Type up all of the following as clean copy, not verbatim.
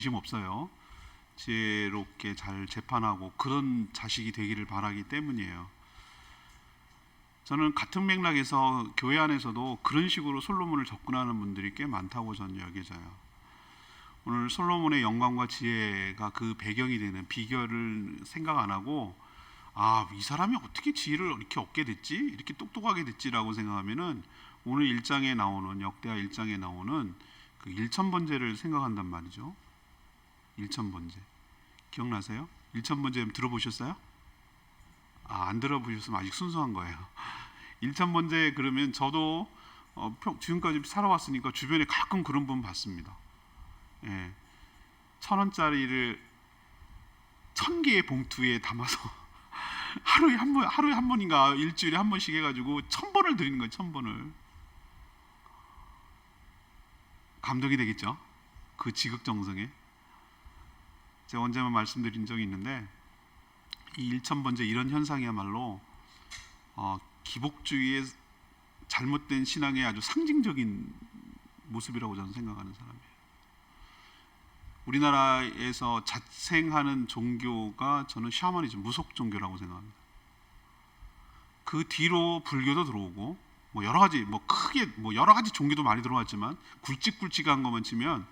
관심 없어요. 지혜롭게 잘 재판하고 그런 자식이 되기를 바라기 때문이에요. 저는 같은 맥락에서 교회 안에서도 그런 식으로 솔로몬을 접근하는 분들이 꽤 많다고 저는 여겨져요. 오늘 솔로몬의 영광과 지혜가 그 배경이 되는 비결을 생각 안 하고, 이 사람이 어떻게 지혜를 이렇게 얻게 됐지? 이렇게 똑똑하게 됐지라고 생각하면은 오늘 1장에 나오는, 역대하 1장에 나오는 그 일천번제를 생각한단 말이죠. 일천번제 기억나세요? 일천번제 들어보셨어요? 안 들어보셨으면 아직 순수한 거예요. 일천번제 그러면 저도 지금까지 살아왔으니까 주변에 가끔 그런 분 봤습니다. 예, 1,000원짜리를 1,000개의 봉투에 담아서 하루에 한 번인가 일주일에 한 번씩 해가지고 1,000번을 드리는 거예요. 1,000번을. 감동이 되겠죠? 그 지극정성에. 제가 언제만 말씀드린 적이 있는데, 이 일천번제 이런 현상이야말로 기복주의의 잘못된 신앙의 아주 상징적인 모습이라고 저는 생각하는 사람이에요. 우리나라에서 자생하는 종교가 저는 샤머니즘, 무속 종교라고 생각합니다. 그 뒤로 불교도 들어오고 여러 가지 크게 여러 가지 종교도 많이 들어왔지만 굵직굵직한 것만 치면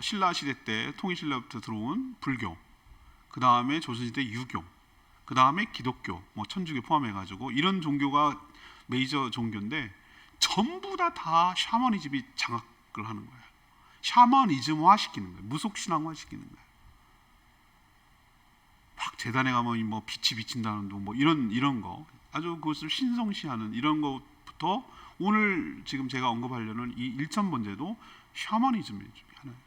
신라 시대 때 통일신라부터 들어온 불교, 그 다음에 조선시대 유교, 그 다음에 기독교, 천주교 포함해가지고 이런 종교가 메이저 종교인데 전부 다 샤머니즘이 장악을 하는 거예요. 샤머니즘화 시키는 거예요. 무속신앙화 시키는 거예요. 막 재단에 가면 빛이 비친다는 둥 이런 거 아주 그것을 신성시하는 이런 것부터 오늘 지금 제가 언급하려는 이 일천번제도 샤머니즘 중에 하나예요.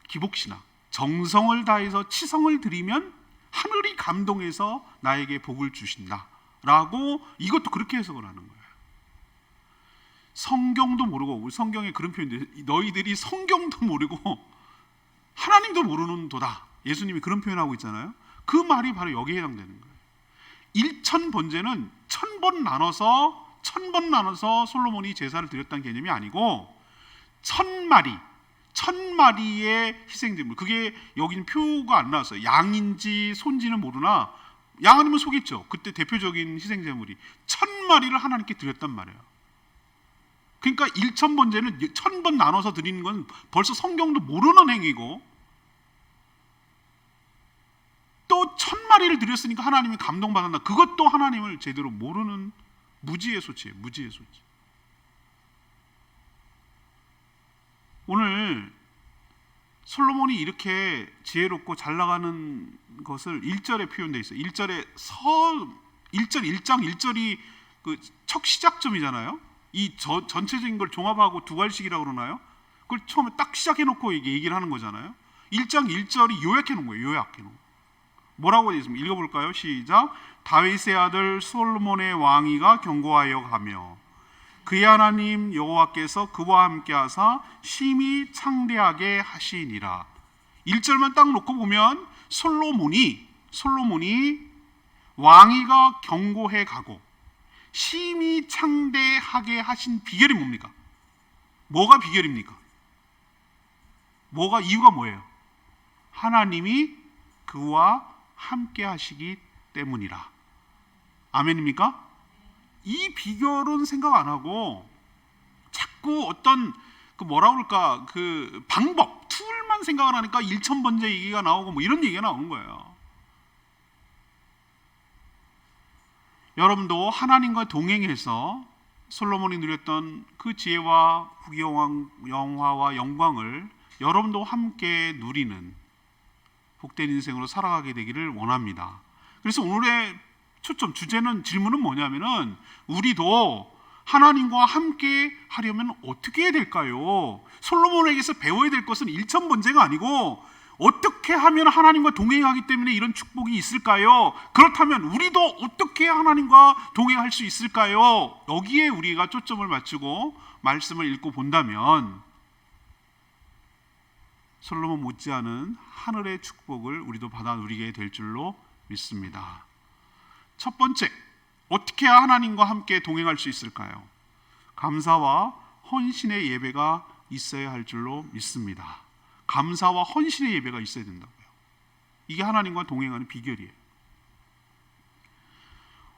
기복신앙, 정성을 다해서 치성을 드리면 하늘이 감동해서 나에게 복을 주신다라고 이것도 그렇게 해석을 하는 거예요. 성경도 모르고, 우리 성경에 그런 표현인데 너희들이 성경도 모르고 하나님도 모르는 도다. 예수님이 그런 표현하고 있잖아요. 그 말이 바로 여기에 해당되는 거예요. 일천번제는 1,000번 나눠서 솔로몬이 제사를 드렸다는 개념이 아니고 1,000마리의 희생제물. 그게 여기는 표가 안 나왔어요. 양인지 손지는 모르나 양 아니면 소겠죠. 그때 대표적인 희생제물이 1,000마리를 하나님께 드렸단 말이에요. 그러니까 일천번제는 1,000번 나눠서 드리는 건 벌써 성경도 모르는 행위고, 또 1,000마리를 드렸으니까 하나님이 감동받았나, 그것도 하나님을 제대로 모르는 무지의 소치예요. 무지의 소치. 오늘 솔로몬이 이렇게 지혜롭고 잘 나가는 것을 1절에 표현되어 있어요. 1절 1장 1절이 그 첫 시작점이잖아요. 이 전체적인 걸 종합하고 두괄식이라고 그러나요? 그걸 처음에 딱 시작해놓고 얘기를 하는 거잖아요. 1장 1절이 요약해놓은 거예요. 요약해놓은 거. 뭐라고 되어 있습니까? 읽어볼까요? 시작. 다윗의 아들 솔로몬의 왕위가 견고하여 가며 그의 하나님 여호와께서 그와 함께 하사 심히 창대하게 하시니라. 1절만 딱 놓고 보면 솔로몬이 왕위가 견고해 가고 심히 창대하게 하신 비결이 뭡니까? 뭐가 비결입니까? 이유가 뭐예요? 하나님이 그와 함께 하시기 때문이라. 아멘입니까? 이 비결은 생각 안 하고 자꾸 어떤 그 방법, 툴만 생각을 하니까 일천번제 얘기가 나오고 이런 얘기가 나오는 거예요. 여러분도 하나님과 동행해서 솔로몬이 누렸던 그 지혜와 영화와 영광을 여러분도 함께 누리는 복된 인생으로 살아가게 되기를 원합니다. 그래서 오늘의 초점 질문은 뭐냐면은 우리도 하나님과 함께 하려면 어떻게 해야 될까요? 솔로몬에게서 배워야 될 것은 일천번제가 아니고 어떻게 하면 하나님과 동행하기 때문에 이런 축복이 있을까요? 그렇다면 우리도 어떻게 하나님과 동행할 수 있을까요? 여기에 우리가 초점을 맞추고 말씀을 읽고 본다면 솔로몬 못지않은 하늘의 축복을 우리도 받아 누리게 될 줄로 믿습니다. 첫 번째, 어떻게 해야 하나님과 함께 동행할 수 있을까요? 감사와 헌신의 예배가 있어야 할 줄로 믿습니다. 감사와 헌신의 예배가 있어야 된다고요. 이게 하나님과 동행하는 비결이에요.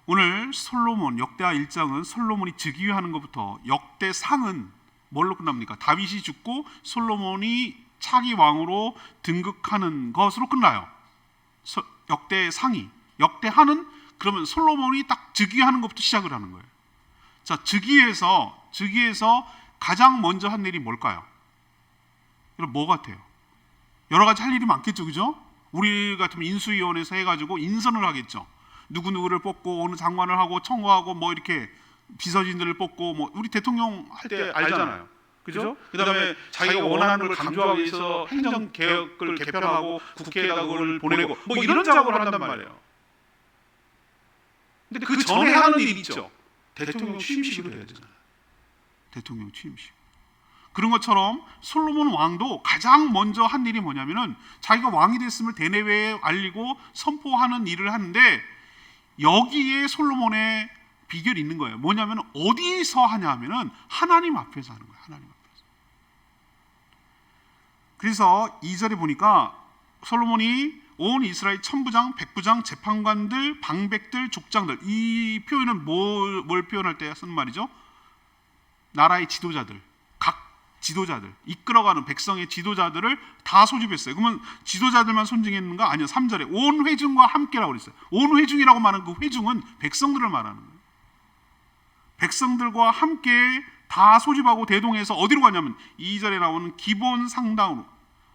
오늘 솔로몬 역대하 1장은 솔로몬이 즉위하는 것부터 역대상은 뭘로 끝납니까? 다윗이 죽고 솔로몬이 차기 왕으로 등극하는 것으로 끝나요. 역대상이. 역대하는 그러면 솔로몬이 딱 즉위하는 것부터 시작을 하는 거예요. 자, 즉위해서 가장 먼저 한 일이 뭘까요? 여러분 뭐 같아요? 여러 가지 할 일이 많겠죠, 그죠? 우리 같으면 인수위원회에서 해가지고 인선을 하겠죠. 누구누구를 뽑고 어느 장관을 하고 청구하고 뭐 이렇게 비서진들을 뽑고 뭐 우리 대통령 할 때 알잖아요. 그죠? 그다음에 자기가 원하는 걸 강조하기 위해서 행정 개혁을 개편하고 국회에다 그걸 보내고 뭐 이런 작업을 한단 말이에요. 근데 그 전에 하는 일 있죠. 대통령 취임식을 해야 되잖아요. 대통령 취임식. 그런 것처럼 솔로몬 왕도 가장 먼저 한 일이 뭐냐면은 자기가 왕이 됐음을 대내외에 알리고 선포하는 일을 하는데 여기에 솔로몬의 비결이 있는 거예요. 뭐냐면 어디서 하냐 하면은 하나님 앞에서 하는 거예요. 하나님 앞에서. 그래서 2절에 보니까 솔로몬이 온 이스라엘 천부장, 백부장, 재판관들, 방백들, 족장들, 이 표현은 뭘 표현할 때 쓰는 말이죠? 나라의 지도자들, 각 지도자들, 이끌어가는 백성의 지도자들을 다 소집했어요. 그러면 지도자들만 손증했는가? 아니요. 3절에 온 회중과 함께라고 그랬어요. 온 회중이라고 말하는 그 회중은 백성들을 말하는 거예요. 백성들과 함께 다 소집하고 대동해서 어디로 가냐면 2절에 나오는 기본 상당으로,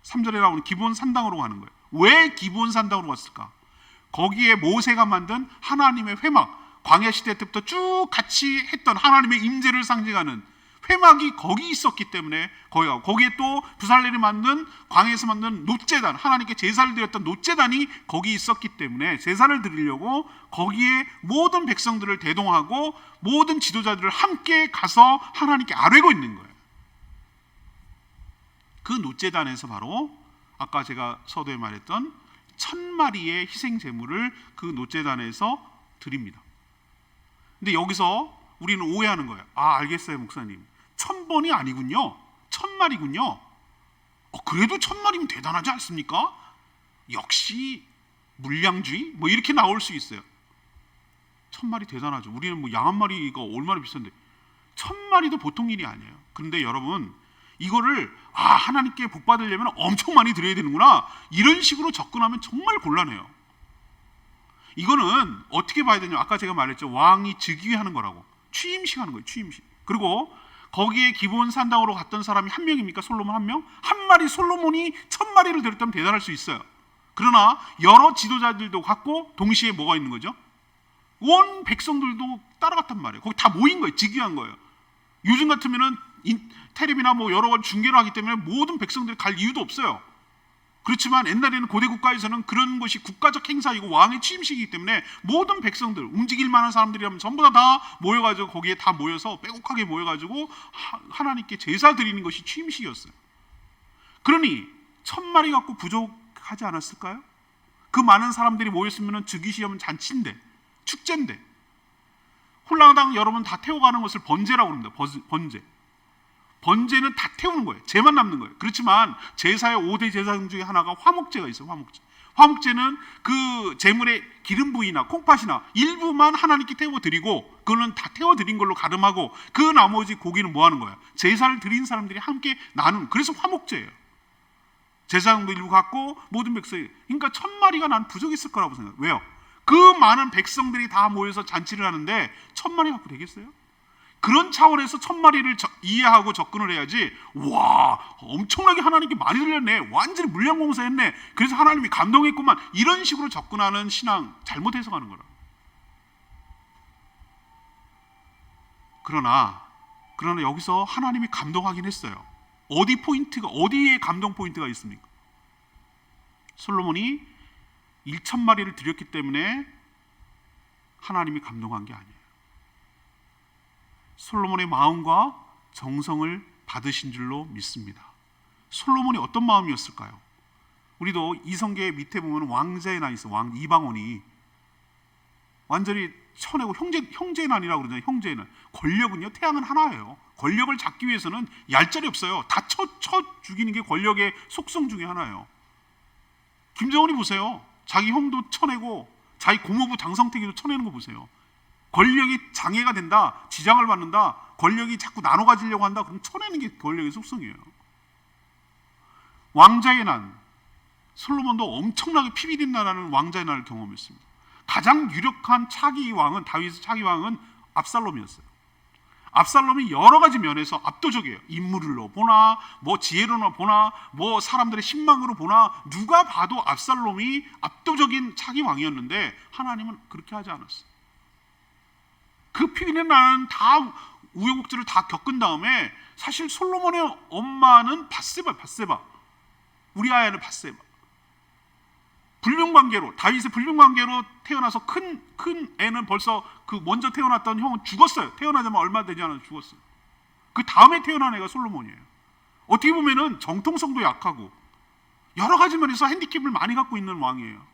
3절에 나오는 기본 산당으로 가는 거예요. 왜 기본 산당으로 갔을까? 거기에 모세가 만든 하나님의 회막, 광야 시대 때부터 쭉 같이 했던 하나님의 임재를 상징하는 회막이 거기 있었기 때문에 거기에 또 부살렐이 만든 광야에서 만든 놋제단, 하나님께 제사를 드렸던 놋제단이 거기 있었기 때문에 제사를 드리려고 거기에 모든 백성들을 대동하고 모든 지도자들을 함께 가서 하나님께 아뢰고 있는 거예요. 그 놋제단에서 바로 아까 제가 서두에 말했던 1000마리의 희생 제물을 그 놋제단에서 드립니다. 근데 여기서 우리는 오해하는 거예요. 아, 알겠어요, 목사님. 1000번이 아니군요. 1000마리군요. 그래도 1000마리면 대단하지 않습니까? 역시 물량주의? 뭐 이렇게 나올 수 있어요. 1000마리 대단하죠. 우리는 뭐 양 한 마리가 얼마나 비싼데 1000마리도 보통 일이 아니에요. 그런데 여러분 이거를 하나님께 복 받으려면 엄청 많이 드려야 되는구나 이런 식으로 접근하면 정말 곤란해요. 이거는 어떻게 봐야 되냐? 아까 제가 말했죠. 왕이 즉위하는 거라고. 취임식 하는 거예요. 취임식. 그리고 거기에 기본 산당으로 갔던 사람이 한 명입니까? 솔로몬 한 명? 한 마리 솔로몬이 1000마리를 드렸다면 대단할 수 있어요. 그러나 여러 지도자들도 갔고 동시에 뭐가 있는 거죠? 온 백성들도 따라갔단 말이에요. 거기 다 모인 거예요. 즉위한 거예요. 요즘 같으면은 텔레비나 뭐 여러 번 중계를 하기 때문에 모든 백성들이 갈 이유도 없어요. 그렇지만 옛날에는 고대 국가에서는 그런 것이 국가적 행사이고 왕의 취임식이기 때문에 모든 백성들, 움직일 만한 사람들이라면 전부 다 모여가지고 거기에 다 모여서 빼곡하게 모여가지고 하나님께 제사 드리는 것이 취임식이었어요. 그러니 1000마리 갖고 부족하지 않았을까요? 그 많은 사람들이 모였으면 즉위시험 잔치인데, 축제인데, 홀라당 여러분 다 태워가는 것을 번제라고 합니다. 번제. 번제는 다 태우는 거예요. 제만 남는 거예요. 그렇지만 제사의 5대 제사 중에 하나가 화목제가 있어요. 화목제. 화목제는 그 제물의 기름 부위나 콩팥이나 일부만 하나님께 태워 드리고 그거는 다 태워 드린 걸로 가름하고 그 나머지 고기는 뭐 하는 거예요? 제사를 드린 사람들이 함께 나누는, 그래서 화목제예요. 제사장도 일부 갖고 모든 백성이, 그러니까 1000마리가 난 부족했을 거라고 생각해요. 왜요? 그 많은 백성들이 다 모여서 잔치를 하는데 1000마리 갖고 되겠어요? 그런 차원에서 1000마리를 이해하고 접근을 해야지. 와, 엄청나게 하나님께 많이 들렸네, 완전히 물량공사했네, 그래서 하나님이 감동했구만, 이런 식으로 접근하는 신앙 잘못 해석하는 거라. 그러나 여기서 하나님이 감동하긴 했어요. 어디에 감동 포인트가 있습니까? 솔로몬이 1000마리를 드렸기 때문에 하나님이 감동한 게 아니에요. 솔로몬의 마음과 정성을 받으신 줄로 믿습니다. 솔로몬이 어떤 마음이었을까요? 우리도 이성계 밑에 보면 왕자의 나 있어. 왕 이방원이 완전히 쳐내고 형제난이라고 그러잖아요. 형제난. 권력은요, 태양은 하나예요. 권력을 잡기 위해서는 얄짤이 없어요. 다 쳐 죽이는 게 권력의 속성 중에 하나예요. 김정은이 보세요. 자기 형도 쳐내고 자기 고모부 장성택이도 쳐내는 거 보세요. 권력이 장애가 된다, 지장을 받는다, 권력이 자꾸 나눠 가지려고 한다, 그럼 쳐내는 게 권력의 속성이에요. 왕자의 난, 솔로몬도 엄청나게 피비린 나라는 왕자의 난을 경험했습니다. 가장 유력한 차기 왕은, 다윗의 차기 왕은 압살롬이었어요. 압살롬이 여러 가지 면에서 압도적이에요. 인물로 보나, 뭐 지혜로나 보나, 뭐 사람들의 신망으로 보나, 누가 봐도 압살롬이 압도적인 차기 왕이었는데 하나님은 그렇게 하지 않았어요. 그 피비린 나라는 다 우여곡절을 다 겪은 다음에 사실 솔로몬의 엄마는 밧세바, 우리아야는 밧세바. 불륜관계로, 다윗의 불륜관계로 태어나서 큰 애는 벌써 그 먼저 태어났던 형은 죽었어요. 태어나자마자 얼마 되지 않아서 죽었어요. 그 다음에 태어난 애가 솔로몬이에요. 어떻게 보면은 정통성도 약하고 여러 가지 면에서 핸디캡을 많이 갖고 있는 왕이에요.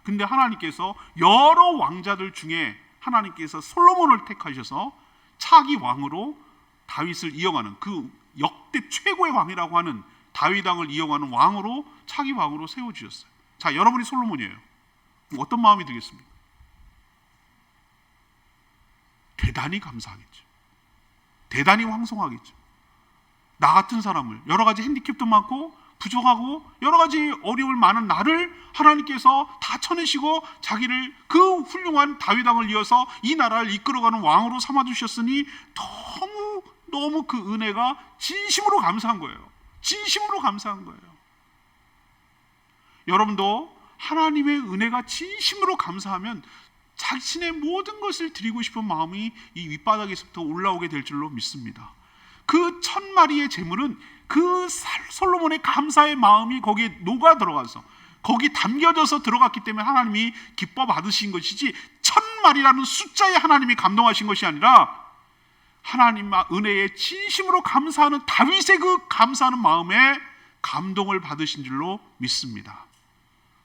근데 하나님께서 여러 왕자들 중에 하나님께서 솔로몬을 택하셔서 차기 왕으로 다윗을 이어가는, 그 역대 최고의 왕이라고 하는 다윗 왕을 이어가는 왕으로, 차기 왕으로 세워주셨어요. 자, 여러분이 솔로몬이에요. 어떤 마음이 들겠습니까? 대단히 감사하겠죠. 대단히 황송하겠죠. 나 같은 사람을, 여러 가지 핸디캡도 많고 부족하고 여러 가지 어려움을 많은 나를 하나님께서 다 쳐내시고 자기를 그 훌륭한 다윗 왕을 이어서 이 나라를 이끌어가는 왕으로 삼아주셨으니 너무 그 은혜가 진심으로 감사한 거예요. 진심으로 감사한 거예요. 여러분도 하나님의 은혜가 진심으로 감사하면 자신의 모든 것을 드리고 싶은 마음이 이 윗바닥에서부터 올라오게 될 줄로 믿습니다. 그 1000마리의 제물은 그 솔로몬의 감사의 마음이 거기에 녹아 들어가서, 거기 담겨져서 들어갔기 때문에 하나님이 기뻐 받으신 것이지, 1000마리라는 숫자에 하나님이 감동하신 것이 아니라 하나님의 은혜에 진심으로 감사하는 다윗의 그 감사하는 마음에 감동을 받으신 줄로 믿습니다.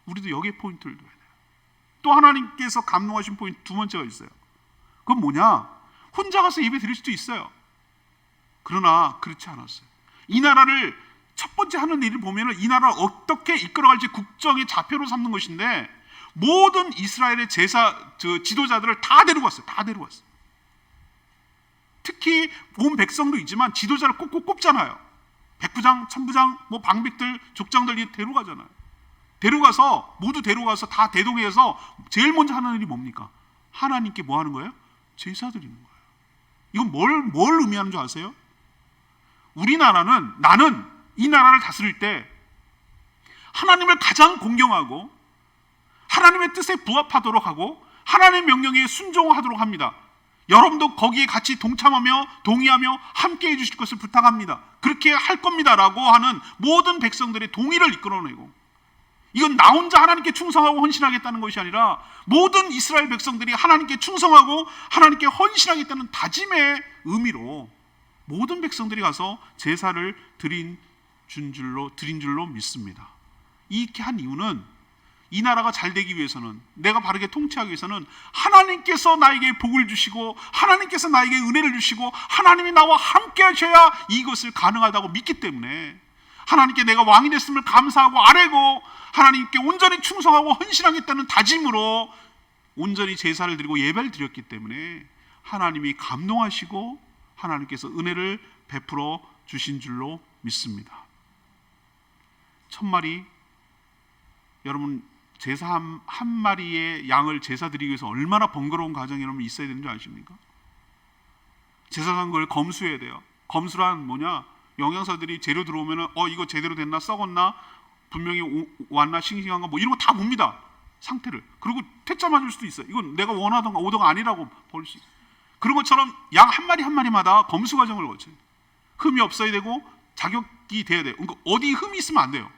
우리도 여기에 포인트를 둬야 돼요. 또 하나님께서 감동하신 포인트 두 번째가 있어요. 그건 뭐냐? 혼자 가서 예배 드릴 수도 있어요. 그러나 그렇지 않았어요. 이 나라를 첫 번째 하는 일을 보면은 이 나라를 어떻게 이끌어갈지 국정의 좌표로 삼는 것인데, 모든 이스라엘의 지도자들을 다 데려갔어요. 다 데려갔어요. 특히 온 백성도 있지만 지도자를 꼭꼭 꼽잖아요. 백부장, 천부장, 뭐 방백들, 족장들 데려가잖아요. 모두 데려가서 다 대동해서 제일 먼저 하는 일이 뭡니까? 하나님께 뭐 하는 거예요? 제사 드리는 거예요. 이건 뭘 의미하는 줄 아세요? 나는 이 나라를 다스릴 때 하나님을 가장 공경하고 하나님의 뜻에 부합하도록 하고 하나님의 명령에 순종하도록 합니다. 여러분도 거기에 같이 동참하며 동의하며 함께 해주실 것을 부탁합니다. 그렇게 할 겁니다라고 하는 모든 백성들의 동의를 이끌어내고, 이건 나 혼자 하나님께 충성하고 헌신하겠다는 것이 아니라 모든 이스라엘 백성들이 하나님께 충성하고 하나님께 헌신하겠다는 다짐의 의미로 모든 백성들이 가서 제사를 드린 줄로 믿습니다. 이렇게 한 이유는 이 나라가 잘 되기 위해서는, 내가 바르게 통치하기 위해서는 하나님께서 나에게 복을 주시고 하나님께서 나에게 은혜를 주시고 하나님이 나와 함께 하셔야 이것을 가능하다고 믿기 때문에, 하나님께 내가 왕이 됐음을 감사하고 아뢰고 하나님께 온전히 충성하고 헌신하겠다는 다짐으로 온전히 제사를 드리고 예배를 드렸기 때문에 하나님이 감동하시고 하나님께서 은혜를 베풀어 주신 줄로 믿습니다. 1000마리, 여러분 제사 한 마리의 양을 제사 드리기 위해서 얼마나 번거로운 과정이 여러분 있어야 되는 줄 아십니까? 제사장 그걸 검수해야 돼요. 검수란 뭐냐? 영양사들이 재료 들어오면 이거 제대로 됐나, 썩었나, 분명히 왔나, 싱싱한가, 뭐 이런 거 다 봅니다. 상태를. 그리고 퇴짜 맞을 수도 있어요. 이건 내가 원하던가 오던가 아니라고 볼 수 있어요. 그런 것처럼 양 한 마리 한 마리마다 검수 과정을 거쳐요. 흠이 없어야 되고 자격이 돼야 돼요. 그러니까 어디 흠이 있으면 안 돼요.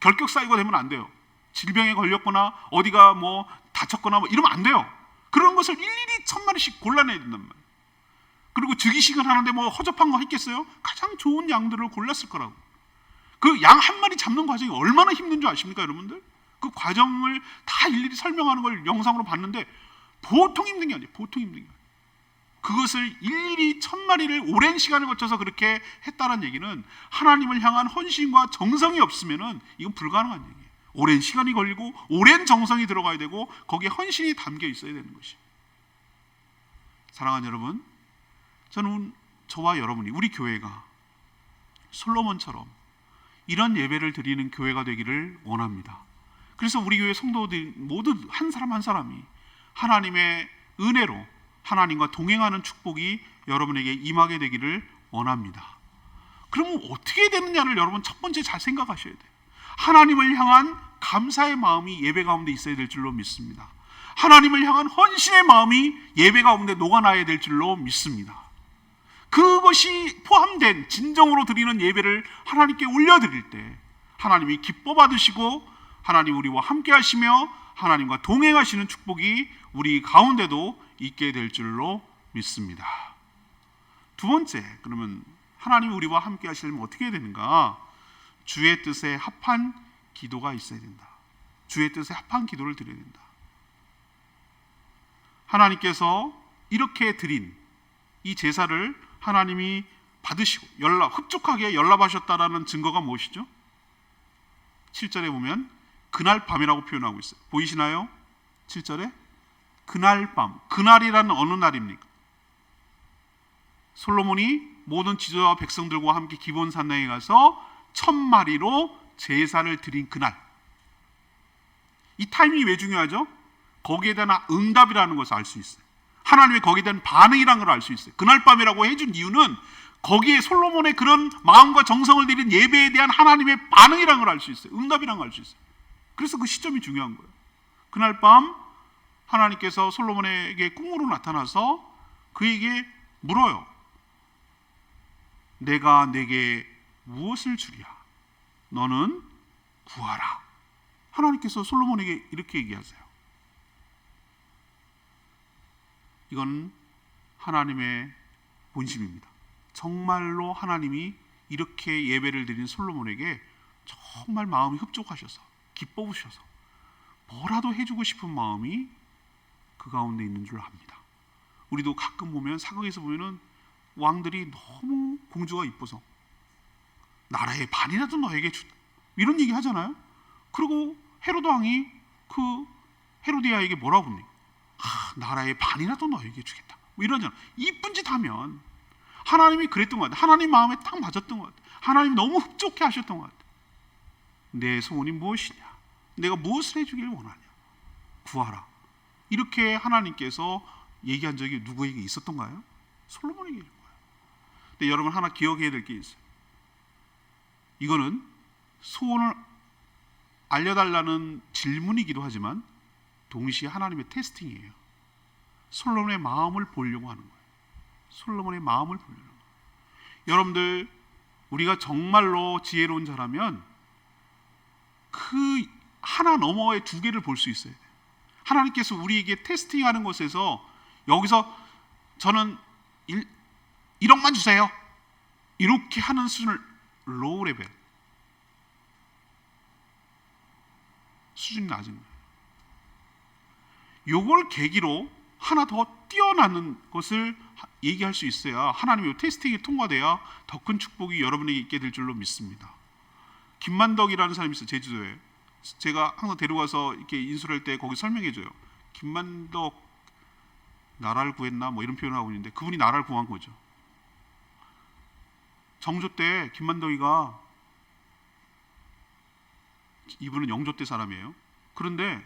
결격 사유가 되면 안 돼요. 질병에 걸렸거나 어디가 뭐 다쳤거나 뭐 이러면 안 돼요. 그런 것을 일일이 1000마리씩 골라내야 된단 말이에요. 그리고 즉위식을 하는데 뭐 허접한 거 했겠어요? 가장 좋은 양들을 골랐을 거라고. 그 양 한 마리 잡는 과정이 얼마나 힘든 줄 아십니까, 여러분들? 그 과정을 다 일일이 설명하는 걸 영상으로 봤는데 보통 힘든 게 아니에요. 보통 힘든 게 아니에요. 그것을 일일이 1000마리를 오랜 시간을 거쳐서 그렇게 했다는 얘기는 하나님을 향한 헌신과 정성이 없으면은 이건 불가능한 얘기예요. 오랜 시간이 걸리고 오랜 정성이 들어가야 되고 거기에 헌신이 담겨 있어야 되는 것이에요. 사랑하는 여러분, 저는 저와 여러분이, 우리 교회가 솔로몬처럼 이런 예배를 드리는 교회가 되기를 원합니다. 그래서 우리 교회 성도들 모두 한 사람 한 사람이 하나님의 은혜로 하나님과 동행하는 축복이 여러분에게 임하게 되기를 원합니다. 그러면 어떻게 되느냐를 여러분 첫 번째 잘 생각하셔야 돼요. 하나님을 향한 감사의 마음이 예배 가운데 있어야 될 줄로 믿습니다. 하나님을 향한 헌신의 마음이 예배 가운데 녹아나야 될 줄로 믿습니다. 그것이 포함된 진정으로 드리는 예배를 하나님께 올려드릴 때 하나님이 기뻐 받으시고 하나님 우리와 함께 하시며 하나님과 동행하시는 축복이 우리 가운데도 있게 될 줄로 믿습니다. 두 번째, 그러면 하나님 우리와 함께 하시려면 어떻게 해야 되는가? 주의 뜻에 합한 기도가 있어야 된다. 주의 뜻에 합한 기도를 드려야 된다. 하나님께서 이렇게 드린 이 제사를 하나님이 받으시고 흡족하게 연락하셨다라는 증거가 무엇이죠? 7절에 보면 그날 밤이라고 표현하고 있어요. 보이시나요? 7절에 그날 밤. 그날이라는 어느 날입니까? 솔로몬이 모든 지도자와 백성들과 함께 기브온 산당에 가서 1000마리로 제사를 드린 그날. 이 타이밍이 왜 중요하죠? 거기에 대한 응답이라는 것을 알 수 있어요. 하나님의 거기에 대한 반응이라는 걸 알 수 있어요. 그날 밤이라고 해준 이유는 거기에 솔로몬의 그런 마음과 정성을 드린 예배에 대한 하나님의 반응이라는 걸 알 수 있어요. 응답이라는 걸 알 수 있어요. 그래서 그 시점이 중요한 거예요. 그날 밤 하나님께서 솔로몬에게 꿈으로 나타나서 그에게 물어요. 내가 내게 무엇을 주랴? 너는 구하라. 하나님께서 솔로몬에게 이렇게 얘기하세요. 이건 하나님의 본심입니다. 정말로 하나님이 이렇게 예배를 드린 솔로몬에게 정말 마음이 흡족하셔서 기뻐우셔서 뭐라도 해주고 싶은 마음이 그 가운데 있는 줄 압니다. 우리도 가끔 보면 사극에서 보면은 왕들이 너무 공주가 이뻐서 나라의 반이라도 너에게 주다 이런 얘기 하잖아요. 그리고 헤로드 왕이 그 헤로디아에게 뭐라고 합니까? 나라의 반이라도 너에게 주겠다. 뭐 이러잖아. 이쁜 짓 하면 하나님이 그랬던 것 같아요. 하나님 마음에 딱 맞았던 것 같아요. 하나님이 너무 흡족해 하셨던 것 같아요. 내 소원이 무엇이냐? 내가 무엇을 해주길 원하냐? 구하라. 이렇게 하나님께서 얘기한 적이 누구에게 있었던가요? 솔로몬에게 있는 거예요. 근데 여러분 하나 기억해야 될 게 있어요. 이거는 소원을 알려달라는 질문이기도 하지만 동시에 하나님의 테스팅이에요. 솔로몬의 마음을 보려고 하는 거예요. 솔로몬의 마음을 보려고 하는 거예요. 여러분들 우리가 정말로 지혜로운 자라면 그 하나 너머의 두 개를 볼 수 있어요. 하나님께서 우리에게 테스팅하는 것에서 여기서 저는 1억만 주세요 이렇게 하는 수준을 로우 레벨 수준이 낮은 거예요. 요걸 계기로 하나 더 뛰어나는 것을 얘기할 수 있어야 하나님의 테스팅이 통과돼야 더 큰 축복이 여러분에게 있게 될 줄로 믿습니다. 김만덕이라는 사람이 있어요. 제주도에. 제가 항상 데려가서 이렇게 인수를 할 때 거기 설명해줘요. 김만덕 나라를 구했나 뭐 이런 표현을 하고 있는데 그분이 나라를 구한 거죠. 정조 때 김만덕이가 이분은 영조 때 사람이에요. 그런데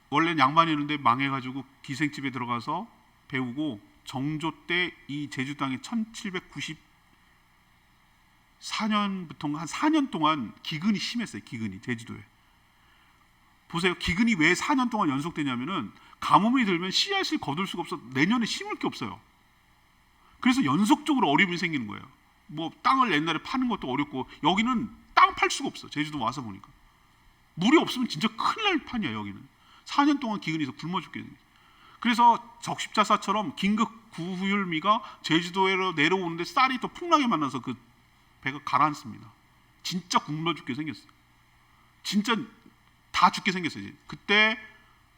원래는 양반이었는데 망해가지고 기생집에 들어가서 배우고 정조 때 이 제주 땅에 1794년부터 한 4년 동안 기근이 심했어요. 기근이 제주도에. 보세요. 기근이 왜 4년 동안 연속되냐면은 가뭄이 들면 씨앗을 거둘 수가 없어. 내년에 심을 게 없어요. 그래서 연속적으로 어려움이 생기는 거예요. 뭐 땅을 옛날에 파는 것도 어렵고 여기는 땅 팔 수가 없어. 제주도 와서 보니까 물이 없으면 진짜 큰일 날 판이야. 여기는 4년 동안 기근이 있어 굶어 죽게. 그래서 적십자사처럼 긴급 구휼미가 제주도에 내려오는데 쌀이 또 풍랑에 만나서 그 배가 가라앉습니다. 진짜 굶어 죽게 생겼어요. 진짜 다 죽게 생겼어요. 그때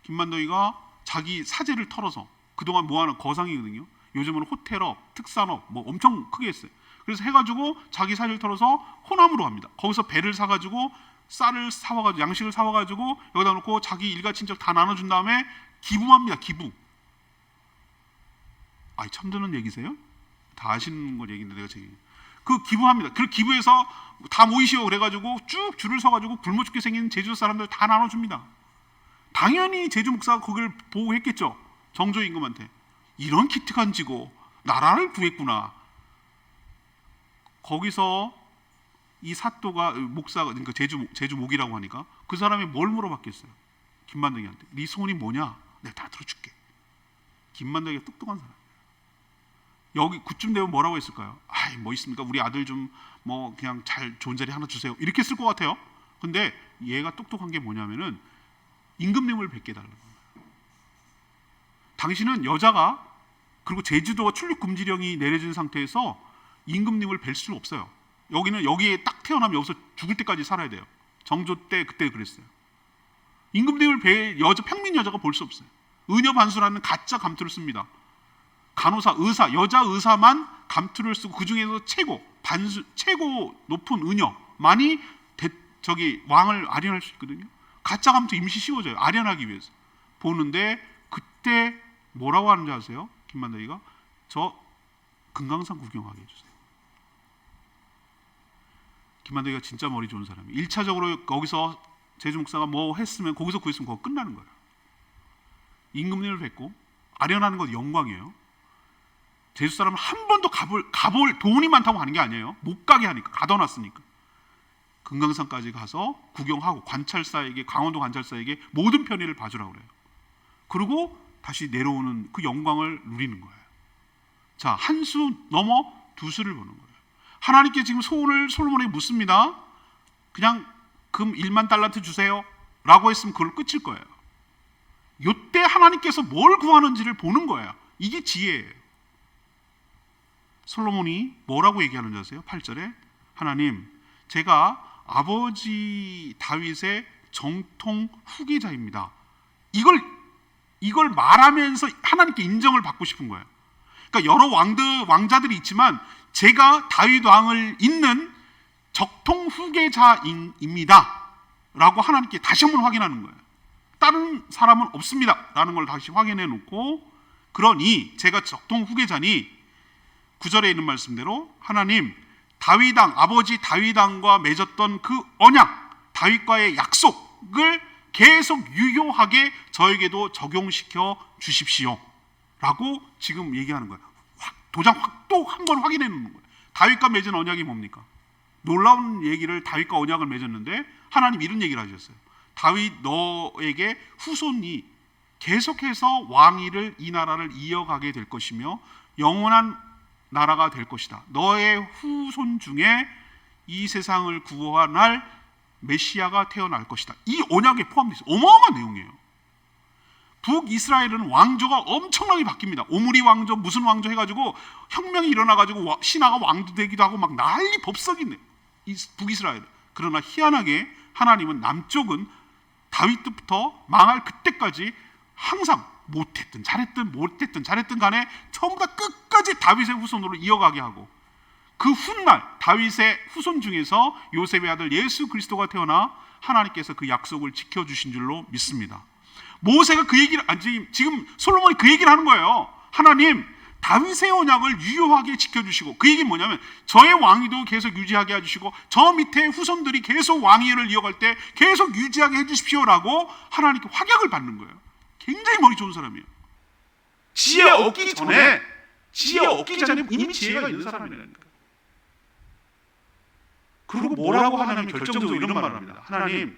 김만덕이가 자기 사재를 털어서 그동안 모아놓은 거상이거든요. 요즘은 호텔업, 특산업 뭐 엄청 크게 했어요. 그래서 해가지고 자기 사재를 털어서 호남으로 갑니다. 거기서 배를 사가지고 쌀을 사와가지고 양식을 사와가지고 여기다 놓고 자기 일가 친척 다 나눠준 다음에 기부합니다. 기부. 아이 처음 듣는 얘기세요? 다 아시는 걸 얘기인데 내가 제기. 그 기부합니다. 그 기부해서 다 모이시오 그래가지고 쭉 줄을 서가지고 굶어 죽게 생긴 제주 사람들 다 나눠줍니다. 당연히 제주 목사가 거기를 보호했겠죠. 정조 임금한테. 이런 기특한 지고 나라를 구했구나. 거기서 이 사또가 목사가 그러니까 제주 목이라고 하니까 그 사람이 뭘 물어봤겠어요? 김만덕이한테. 네 소원이 뭐냐? 내가 다 들어줄게. 김만덕이가 똑똑한 사람. 여기 그쯤 되면 뭐라고 했을까요? 아이 뭐 있습니까? 우리 아들 좀 뭐 그냥 잘 좋은 자리 하나 주세요. 이렇게 했을 것 같아요. 근데 얘가 똑똑한 게 뭐냐면은 임금님을 뵙게 해달라는 거예요. 당신은 여자가 그리고 제주도가 출입 금지령이 내려진 상태에서 임금님을 뵐 수는 없어요. 여기는 여기에 딱 태어나면 여기서 죽을 때까지 살아야 돼요. 정조 때 그때 그랬어요. 임금님을 뵐 여자 평민 여자가 볼 수 없어요. 의녀반수라는 가짜 감투를 씁니다. 간호사, 의사, 여자 의사만 감투를 쓰고 그 중에서 최고 높은 의녀만이 왕을 아련할 수 있거든요. 가짜 감투 임시 씌워져요. 아련하기 위해서 보는데 그때 뭐라고 하는지 아세요? 김만덕이가 저 금강산 구경하게 해주세요. 김만덕이가 진짜 머리 좋은 사람이에요. 1차적으로 거기서 제주 목사가 뭐 했으면 거기서 구했으면 그거 끝나는 거예요. 임금님을 뵙고 아련하는 건 영광이에요. 제주 사람은 한 번도 가볼 돈이 많다고 하는 게 아니에요. 못 가게 하니까 가둬놨으니까. 금강산까지 가서 구경하고 관찰사에게 강원도 관찰사에게 모든 편의를 봐주라고 그래요. 그리고 다시 내려오는 그 영광을 누리는 거예요. 자, 한 수 넘어 두 수를 보는 거예요. 하나님께 지금 소원을 솔로몬에게 묻습니다. 그냥 금 1만 달란트 주세요 라고 했으면 그걸 끝일 거예요. 이때 하나님께서 뭘 구하는지를 보는 거예요. 이게 지혜예요. 솔로몬이 뭐라고 얘기하는지 아세요? 8절에 하나님 제가 아버지 다윗의 정통 후계자입니다. 이걸 말하면서 하나님께 인정을 받고 싶은 거예요. 그러니까 여러 왕자들이 있지만 제가 다윗 왕을 잇는 적통 후계자입니다 라고 하나님께 다시 한번 확인하는 거예요. 다른 사람은 없습니다 라는 걸 다시 확인해 놓고 그러니 제가 적통 후계자니 9절에 있는 말씀대로 하나님 아버지 다윗왕과 맺었던 그 언약 다윗과의 약속을 계속 유효하게 저에게도 적용시켜 주십시오 라고 지금 얘기하는 거예요. 도장 또 한 번 확인해 놓는 거예요. 다윗과 맺은 언약이 뭡니까? 놀라운 얘기를 다윗과 언약을 맺었는데 하나님 이런 얘기를 하셨어요. 다윗 너에게 후손이 계속해서 왕위를 이 나라를 이어가게 될 것이며 영원한 나라가 될 것이다. 너의 후손 중에 이 세상을 구원할 메시아가 태어날 것이다. 이 언약에 포함되어 있어요. 어마어마한 내용이에요. 북이스라엘은 왕조가 엄청나게 바뀝니다. 오므리 왕조 무슨 왕조 해가지고 혁명이 일어나가지고 신하가 왕도 되기도 하고 막 난리 법석이네. 북이스라엘. 그러나 희한하게 하나님은 남쪽은 다윗부터 망할 그때까지 항상 못했든 잘했든 간에 처음부터 끝까지 다윗의 후손으로 이어가게 하고 그 훗날 다윗의 후손 중에서 요셉의 아들 예수 그리스도가 태어나 하나님께서 그 약속을 지켜주신 줄로 믿습니다. 모세가 그 얘기를 지금 솔로몬이 그 얘기를 하는 거예요. 하나님 다윗의 언약을 유효하게 지켜주시고 그 얘기는 뭐냐면 저의 왕위도 계속 유지하게 해주시고 저 밑에 후손들이 계속 왕위를 이어갈 때 계속 유지하게 해주십시오라고 하나님께 확약을 받는 거예요. 굉장히 머리 좋은 사람이에요. 지혜 얻기 전에 이미 지혜가 있는 사람이라니까. 그리고 뭐라고 하냐면 결정적으로 이런 말을 합니다. 하나님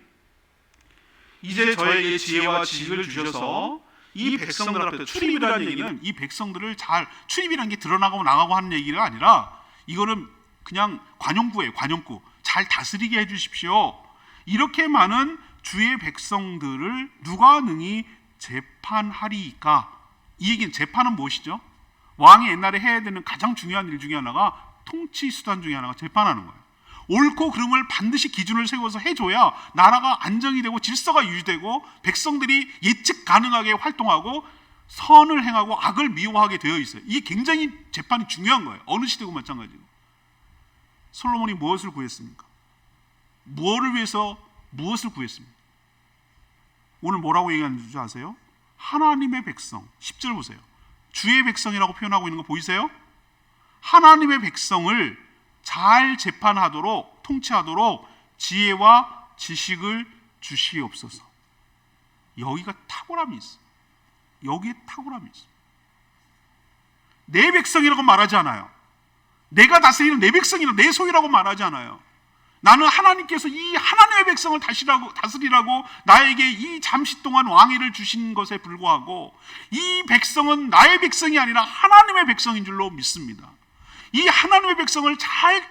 이제 저에게 지혜와 지식을 주셔서 이 백성들 앞에 출입이라는 얘기는 이 백성들을 잘 출입이라는 게 드러나고 나가고 하는 얘기가 아니라 이거는 그냥 관용구예요. 관용구. 잘 다스리게 해주십시오. 이렇게 많은 주의 백성들을 누가 능히 재판하리이까? 이 얘기는 재판은 무엇이죠? 왕이 옛날에 해야 되는 가장 중요한 일 중에 하나가 통치 수단 중에 하나가 재판하는 거예요. 옳고 그름을 반드시 기준을 세워서 해줘야 나라가 안정이 되고 질서가 유지되고 백성들이 예측 가능하게 활동하고 선을 행하고 악을 미워하게 되어 있어요. 이게 굉장히 재판이 중요한 거예요. 어느 시대고 마찬가지고. 솔로몬이 무엇을 구했습니까? 무엇을 위해서 무엇을 구했습니까? 오늘 뭐라고 얘기하는 줄 아세요? 하나님의 백성. 10절 보세요. 주의 백성이라고 표현하고 있는 거 보이세요? 하나님의 백성을 잘 재판하도록, 통치하도록 지혜와 지식을 주시옵소서. 여기가 탁월함이 있어요. 여기에 탁월함이 있어요. 내 백성이라고 말하지 않아요. 내가 다스리는 내 백성이라고, 내 소유라고 말하지 않아요. 나는 하나님께서 이 하나님의 백성을 다스리라고 나에게 이 잠시 동안 왕위를 주신 것에 불구하고 이 백성은 나의 백성이 아니라 하나님의 백성인 줄로 믿습니다. 이 하나님의 백성을 잘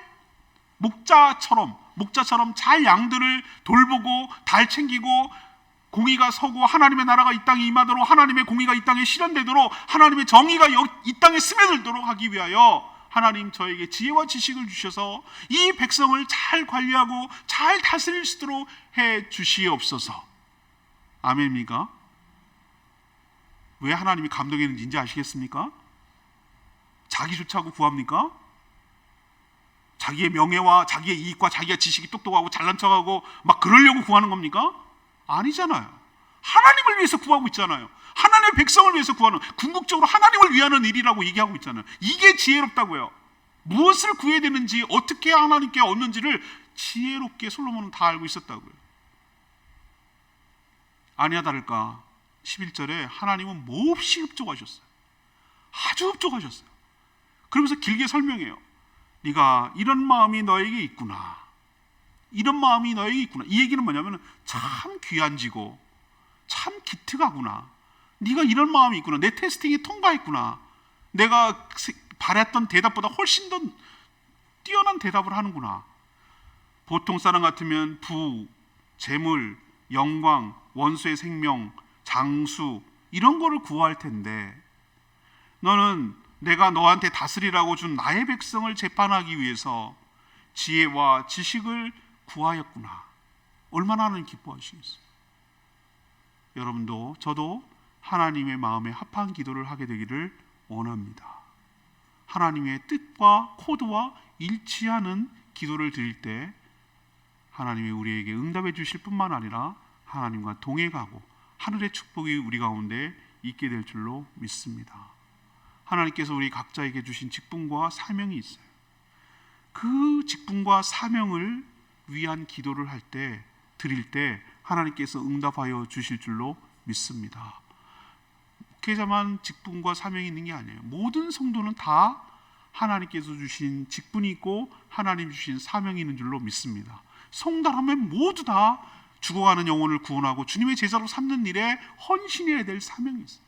목자처럼 잘 양들을 돌보고 달 챙기고 공의가 서고 하나님의 나라가 이 땅에 임하도록, 하나님의 공의가 이 땅에 실현되도록, 하나님의 정의가 이 땅에 스며들도록 하기 위하여 하나님 저에게 지혜와 지식을 주셔서 이 백성을 잘 관리하고 잘 다스릴 수 있도록 해 주시옵소서. 아멘입니까? 왜 하나님이 감동했는지 아시겠습니까? 자기 좋자고 구합니까? 자기의 명예와 자기의 이익과 자기가 지식이 똑똑하고 잘난 척하고 막 그러려고 구하는 겁니까? 아니잖아요. 하나님을 위해서 구하고 있잖아요. 하나님의 백성을 위해서 구하는, 궁극적으로 하나님을 위하는 일이라고 얘기하고 있잖아요. 이게 지혜롭다고요. 무엇을 구해야 되는지, 어떻게 하나님께 얻는지를 지혜롭게 솔로몬은 다 알고 있었다고요. 아니야 다를까 11절에 하나님은 몹시 흡족하셨어요. 아주 흡족하셨어요. 그러면서 길게 설명해요. 네가 이런 마음이 너에게 있구나. 이런 마음이 너에게 있구나. 이 얘기는 뭐냐면 참 귀한지고 참 기특하구나. 네가 이런 마음이 있구나. 내 테스팅에 통과했구나. 내가 바랬던 대답보다 훨씬 더 뛰어난 대답을 하는구나. 보통 사람 같으면 부, 재물, 영광, 원수의 생명, 장수 이런 거를 구할 텐데 너는 내가 너한테 다스리라고 준 나의 백성을 재판하기 위해서 지혜와 지식을 구하였구나. 얼마나 하나님 기뻐하시겠어요. 여러분도 저도 하나님의 마음에 합한 기도를 하게 되기를 원합니다. 하나님의 뜻과 코드와 일치하는 기도를 드릴 때 하나님이 우리에게 응답해 주실 뿐만 아니라 하나님과 동행하고 하늘의 축복이 우리 가운데 있게 될 줄로 믿습니다. 하나님께서 우리 각자에게 주신 직분과 사명이 있어요. 그 직분과 사명을 위한 기도를 할 때, 드릴 때 하나님께서 응답하여 주실 줄로 믿습니다. 목회자만 직분과 사명이 있는 게 아니에요. 모든 성도는 다 하나님께서 주신 직분이 있고 하나님 주신 사명이 있는 줄로 믿습니다. 성도라면 모두 다 죽어가는 영혼을 구원하고 주님의 제자로 삼는 일에 헌신해야 될 사명이 있어요.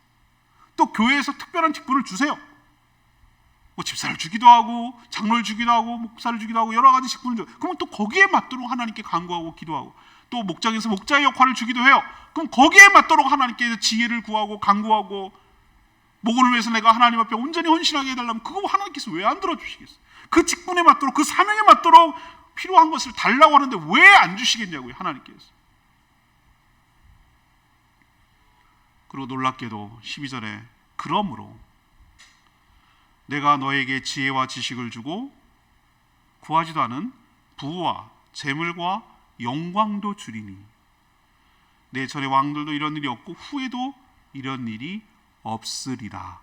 또 교회에서 특별한 직분을 주세요. 뭐 집사를 주기도 하고 장로를 주기도 하고 목사를 주기도 하고 여러 가지 직분을 줘요. 그러면 또 거기에 맞도록 하나님께 간구하고 기도하고 또 목장에서 목자의 역할을 주기도 해요. 그럼 거기에 맞도록 하나님께서 지혜를 구하고 간구하고 목원을 위해서 내가 하나님 앞에 온전히 헌신하게 해달라면 그거 하나님께서 왜 안 들어주시겠어요? 그 직분에 맞도록 그 사명에 맞도록 필요한 것을 달라고 하는데 왜 안 주시겠냐고요, 하나님께서. 그리고 놀랍게도 12절에 그러므로 내가 너에게 지혜와 지식을 주고 구하지도 않은 부와 재물과 영광도 주리니 내 전의 왕들도 이런 일이 없고 후에도 이런 일이 없으리라.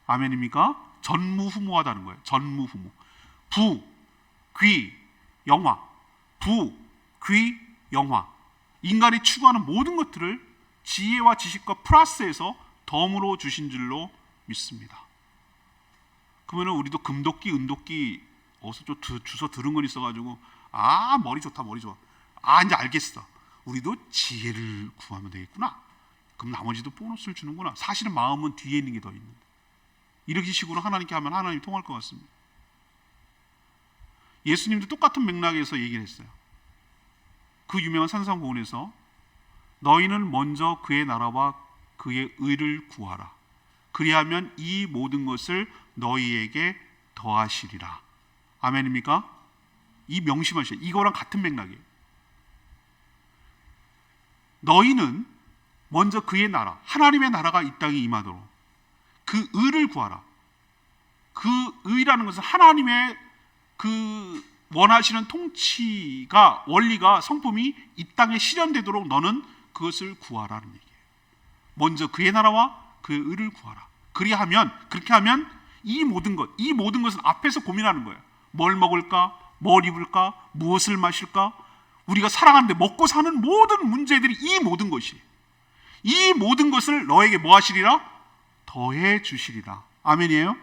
아멘입니까? 전무후무하다는 거예요. 전무후무. 부, 귀, 영화. 부, 귀, 영화. 인간이 추구하는 모든 것들을 지혜와 지식과 플러스해서 덤으로 주신 줄로 믿습니다. 그러면 우리도 금도끼, 은도끼 어디서 좀 주워 들은 건 있어가지고 머리 좋다, 머리 좋아. 이제 알겠어. 우리도 지혜를 구하면 되겠구나. 그럼 나머지도 보너스를 주는구나. 사실은 마음은 뒤에 있는 게 더 있는데. 이렇게 식으로 하나님께 하면 하나님 통할 것 같습니다. 예수님도 똑같은 맥락에서 얘기를 했어요. 그 유명한 산상보훈에서 너희는 먼저 그의 나라와 그의 의를 구하라. 그리하면 이 모든 것을 너희에게 더하시리라. 아멘입니까? 이 명심하셔야 돼요. 이거랑 같은 맥락이에요. 너희는 먼저 그의 나라, 하나님의 나라가 이 땅에 임하도록 그 의를 구하라. 그 의라는 것은 하나님의 그 원하시는 통치가, 원리가, 성품이 이 땅에 실현되도록 너는 그것을 구하라는 얘기예요. 먼저 그의 나라와 그의 의를 구하라. 그렇게 하면 이 모든 것은 앞에서 고민하는 거예요. 뭘 먹을까? 뭘 입을까? 무엇을 마실까? 우리가 살아가는데 먹고 사는 모든 문제들이 이 모든 것을 너에게 뭐 하시리라? 더해 주시리라. 아멘이에요?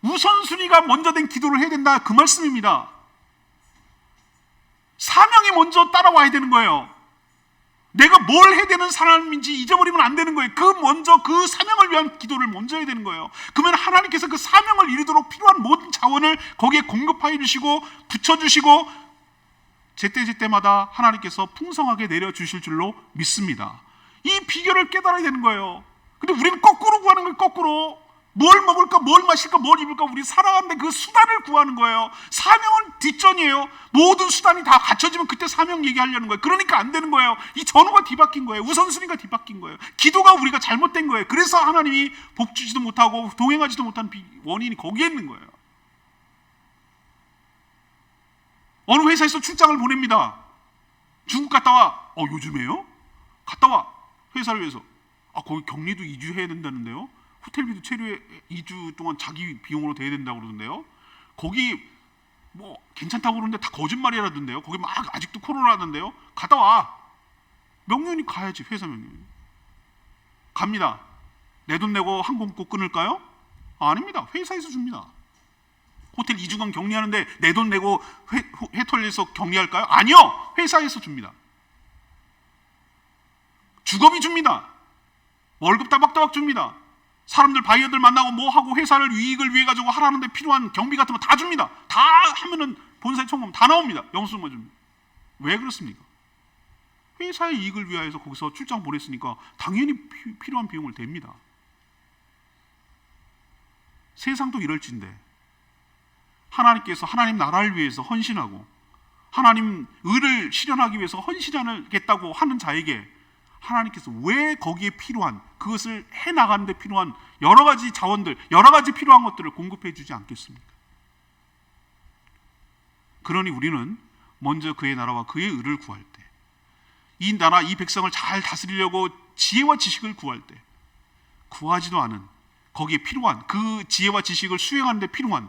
우선순위가 먼저 된 기도를 해야 된다, 그 말씀입니다. 사명이 먼저 따라와야 되는 거예요. 내가 뭘 해야 되는 사람인지 잊어버리면 안 되는 거예요. 그 사명을 위한 기도를 먼저 해야 되는 거예요. 그러면 하나님께서 그 사명을 이루도록 필요한 모든 자원을 거기에 공급하여 주시고 붙여주시고 제때제때마다 하나님께서 풍성하게 내려주실 줄로 믿습니다. 이 비결을 깨달아야 되는 거예요. 근데 우리는 거꾸로 구하는 거예요. 거꾸로. 뭘 먹을까, 뭘 마실까, 뭘 입을까, 우리 살아가는데 그 수단을 구하는 거예요. 사명은 뒷전이에요. 모든 수단이 다 갖춰지면 그때 사명 얘기하려는 거예요. 그러니까 안 되는 거예요. 이 전후가 뒤바뀐 거예요. 우선순위가 뒤바뀐 거예요. 기도가 우리가 잘못된 거예요. 그래서 하나님이 복 주지도 못하고 동행하지도 못한 원인이 거기에 있는 거예요. 어느 회사에서 출장을 보냅니다. 중국 갔다 와. 요즘에요? 갔다 와. 회사를 위해서. 거기 격리도 2주 해야 된다는데요. 호텔비도 체류에 2주 동안 자기 비용으로 대야 된다고 그러던데요. 거기 뭐 괜찮다고 그러는데 다 거짓말이라던데요. 거기 막 아직도 코로나던데요. 갔다 와. 명륜이 가야지. 회사 명륜. 갑니다. 내 돈 내고 항공권 끊을까요? 아닙니다. 회사에서 줍니다. 호텔 2주간 격리하는데 내 돈 내고 회털에서 격리할까요? 아니요. 회사에서 줍니다. 주거비 줍니다. 월급 따박따박 줍니다. 사람들 바이어들 만나고 뭐 하고 회사를 이익을 위해 가지고 하라는데 필요한 경비 같은 거 다 줍니다. 다 하면은 본사에 청구하면 다 나옵니다. 영수증만 줍니다. 왜 그렇습니까? 회사의 이익을 위하여서 거기서 출장 보냈으니까 당연히 필요한 비용을 댑니다. 세상도 이럴진데 하나님께서 하나님 나라를 위해서 헌신하고 하나님 의를 실현하기 위해서 헌신하겠다고 하는 자에게 하나님께서 왜 거기에 필요한, 그것을 해나가는 데 필요한 여러 가지 자원들, 여러 가지 필요한 것들을 공급해 주지 않겠습니까? 그러니 우리는 먼저 그의 나라와 그의 의를 구할 때, 이 나라, 이 백성을 잘 다스리려고 지혜와 지식을 구할 때, 구하지도 않은 거기에 필요한 그 지혜와 지식을 수행하는 데 필요한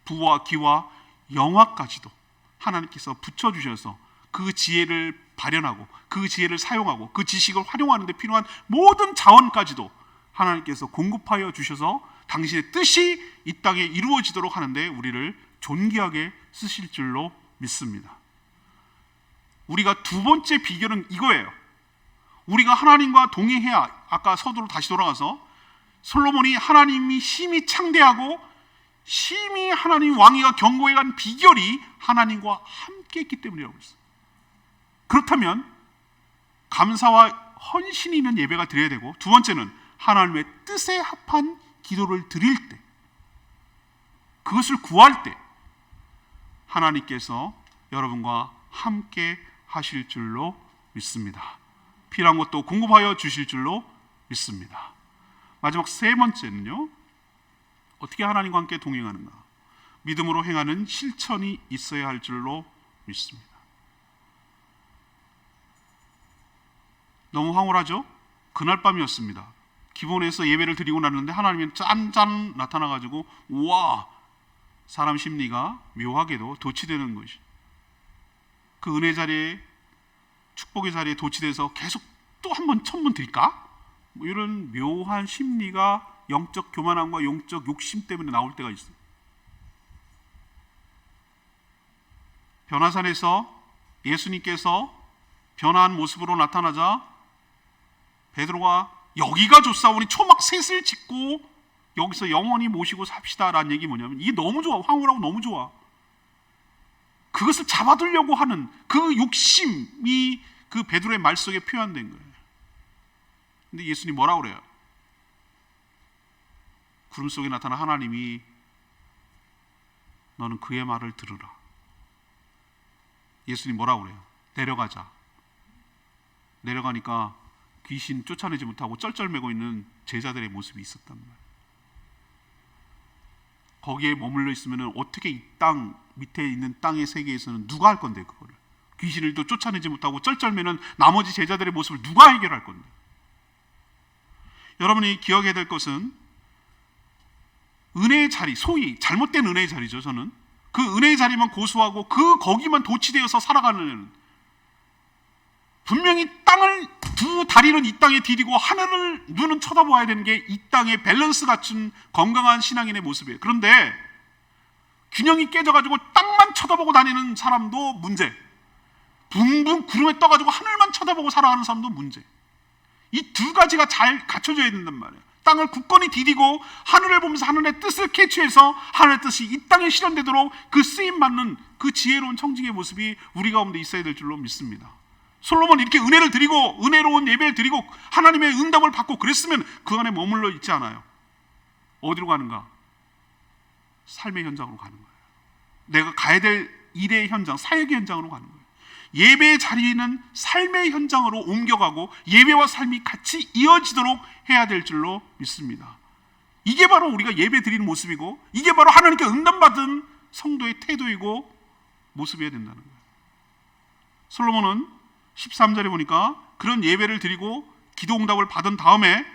부와 기와 영화까지도 하나님께서 붙여주셔서 그 지혜를 발현하고 그 지혜를 사용하고 그 지식을 활용하는 데 필요한 모든 자원까지도 하나님께서 공급하여 주셔서 당신의 뜻이 이 땅에 이루어지도록 하는데 우리를 존귀하게 쓰실 줄로 믿습니다. 우리가 두 번째 비결은 이거예요. 우리가 하나님과 동행해야, 아까 서두로 다시 돌아가서 솔로몬이 하나님이 심히 창대하고 심히 하나님 왕위가 견고해 간 비결이 하나님과 함께 했기 때문이라고 했어요. 그렇다면 감사와 헌신이 있는 예배가 드려야 되고, 두 번째는 하나님의 뜻에 합한 기도를 드릴 때, 그것을 구할 때 하나님께서 여러분과 함께 하실 줄로 믿습니다. 필요한 것도 공급하여 주실 줄로 믿습니다. 마지막 세 번째는요, 어떻게 하나님과 함께 동행하는가? 믿음으로 행하는 실천이 있어야 할 줄로 믿습니다. 너무 황홀하죠? 그날 밤이었습니다. 기본에서 예배를 드리고 났는데 하나님이 짠짠 나타나가지고, 우와, 사람 심리가 묘하게도 도취되는 것이, 그 은혜 자리에, 축복의 자리에 도취돼서 계속 또 한 번 천문 드릴까? 뭐 이런 묘한 심리가 영적 교만함과 영적 욕심 때문에 나올 때가 있어요. 변화산에서 예수님께서 변화한 모습으로 나타나자 베드로가 여기가 좋사오니 초막 셋을 짓고 여기서 영원히 모시고 삽시다라는 얘기 뭐냐면, 이게 너무 좋아. 황홀하고 너무 좋아. 그것을 잡아두려고 하는 그 욕심이 그 베드로의 말 속에 표현된 거예요. 근데 예수님 뭐라고 그래요? 구름 속에 나타난 하나님이 너는 그의 말을 들으라. 예수님 뭐라고 그래요? 내려가자. 내려가니까 귀신 쫓아내지 못하고 쩔쩔매고 있는 제자들의 모습이 있었단 말이에요. 거기에 머물러 있으면 어떻게 이 땅 밑에 있는 땅의 세계에서는 누가 할 건데, 그거를 귀신을 또 쫓아내지 못하고 쩔쩔매는 나머지 제자들의 모습을 누가 해결할 건데. 여러분이 기억해야 될 것은 은혜의 자리, 소위 잘못된 은혜의 자리죠. 저는 그 은혜의 자리만 고수하고 거기만 도취되어서 살아가는, 분명히 땅을 두 다리는 이 땅에 디디고 하늘을 눈은 쳐다봐야 되는 게 이 땅의 밸런스 갖춘 건강한 신앙인의 모습이에요. 그런데 균형이 깨져가지고 땅만 쳐다보고 다니는 사람도 문제, 붕붕 구름에 떠가지고 하늘만 쳐다보고 살아가는 사람도 문제. 이 두 가지가 잘 갖춰져야 된단 말이에요. 땅을 굳건히 디디고 하늘을 보면서 하늘의 뜻을 캐치해서 하늘의 뜻이 이 땅에 실현되도록 그 쓰임받는 그 지혜로운 청지기의 모습이 우리 가운데 있어야 될 줄로 믿습니다. 솔로몬이 이렇게 은혜를 드리고 은혜로운 예배를 드리고 하나님의 응답을 받고 그랬으면 그 안에 머물러 있지 않아요. 어디로 가는가? 삶의 현장으로 가는 거예요. 내가 가야 될 일의 현장, 사역의 현장으로 가는 거예요. 예배의 자리는 삶의 현장으로 옮겨가고 예배와 삶이 같이 이어지도록 해야 될 줄로 믿습니다. 이게 바로 우리가 예배 드리는 모습이고, 이게 바로 하나님께 응답받은 성도의 태도이고 모습이어야 된다는 거예요. 솔로몬은 13절에 보니까 그런 예배를 드리고 기도 응답을 받은 다음에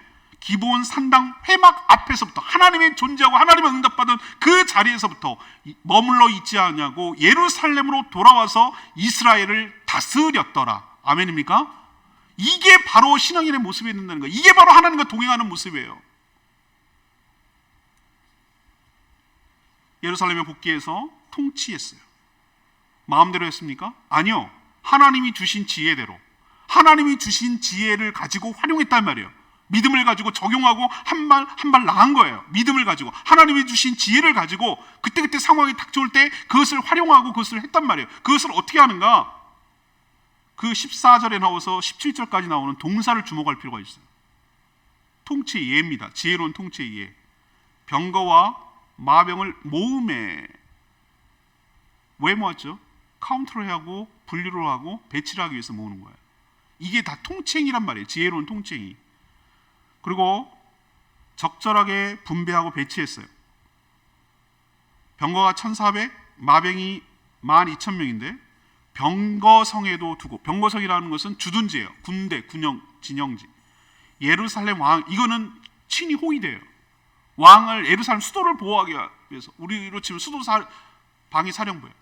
기브온 산당 회막 앞에서부터 하나님의 존재하고 하나님의 응답받은 그 자리에서부터 머물러 있지 않냐고 예루살렘으로 돌아와서 이스라엘을 다스렸더라. 아멘입니까? 이게 바로 신앙인의 모습이 된다는 거예요. 이게 바로 하나님과 동행하는 모습이에요. 예루살렘에 복귀해서 통치했어요. 마음대로 했습니까? 아니요. 하나님이 주신 지혜대로, 하나님이 주신 지혜를 가지고 활용했단 말이에요. 믿음을 가지고 적용하고 한 발 나간 거예요. 믿음을 가지고 하나님이 주신 지혜를 가지고 그때그때 상황이 닥쳐올 때 그것을 활용하고 그것을 했단 말이에요. 그것을 어떻게 하는가? 그 14절에 나와서 17절까지 나오는 동사를 주목할 필요가 있어요. 통치의 예입니다. 지혜로운 통치의 예. 병거와 마병을 모음에, 왜 모았죠? 카운트를 하고 분류를 하고 배치를 하기 위해서 모으는 거예요. 이게 다 통치행위란 말이에요. 지혜로운 통치행위. 그리고 적절하게 분배하고 배치했어요. 병거가 1,400, 마병이 12,000명인데 병거성에도 두고, 병거성이라는 것은 주둔지예요. 군대, 군영, 진영지. 예루살렘 왕, 이거는 친히 호위돼요. 왕을, 예루살렘 수도를 보호하기 위해서, 우리로 치면 방위 사령부예요.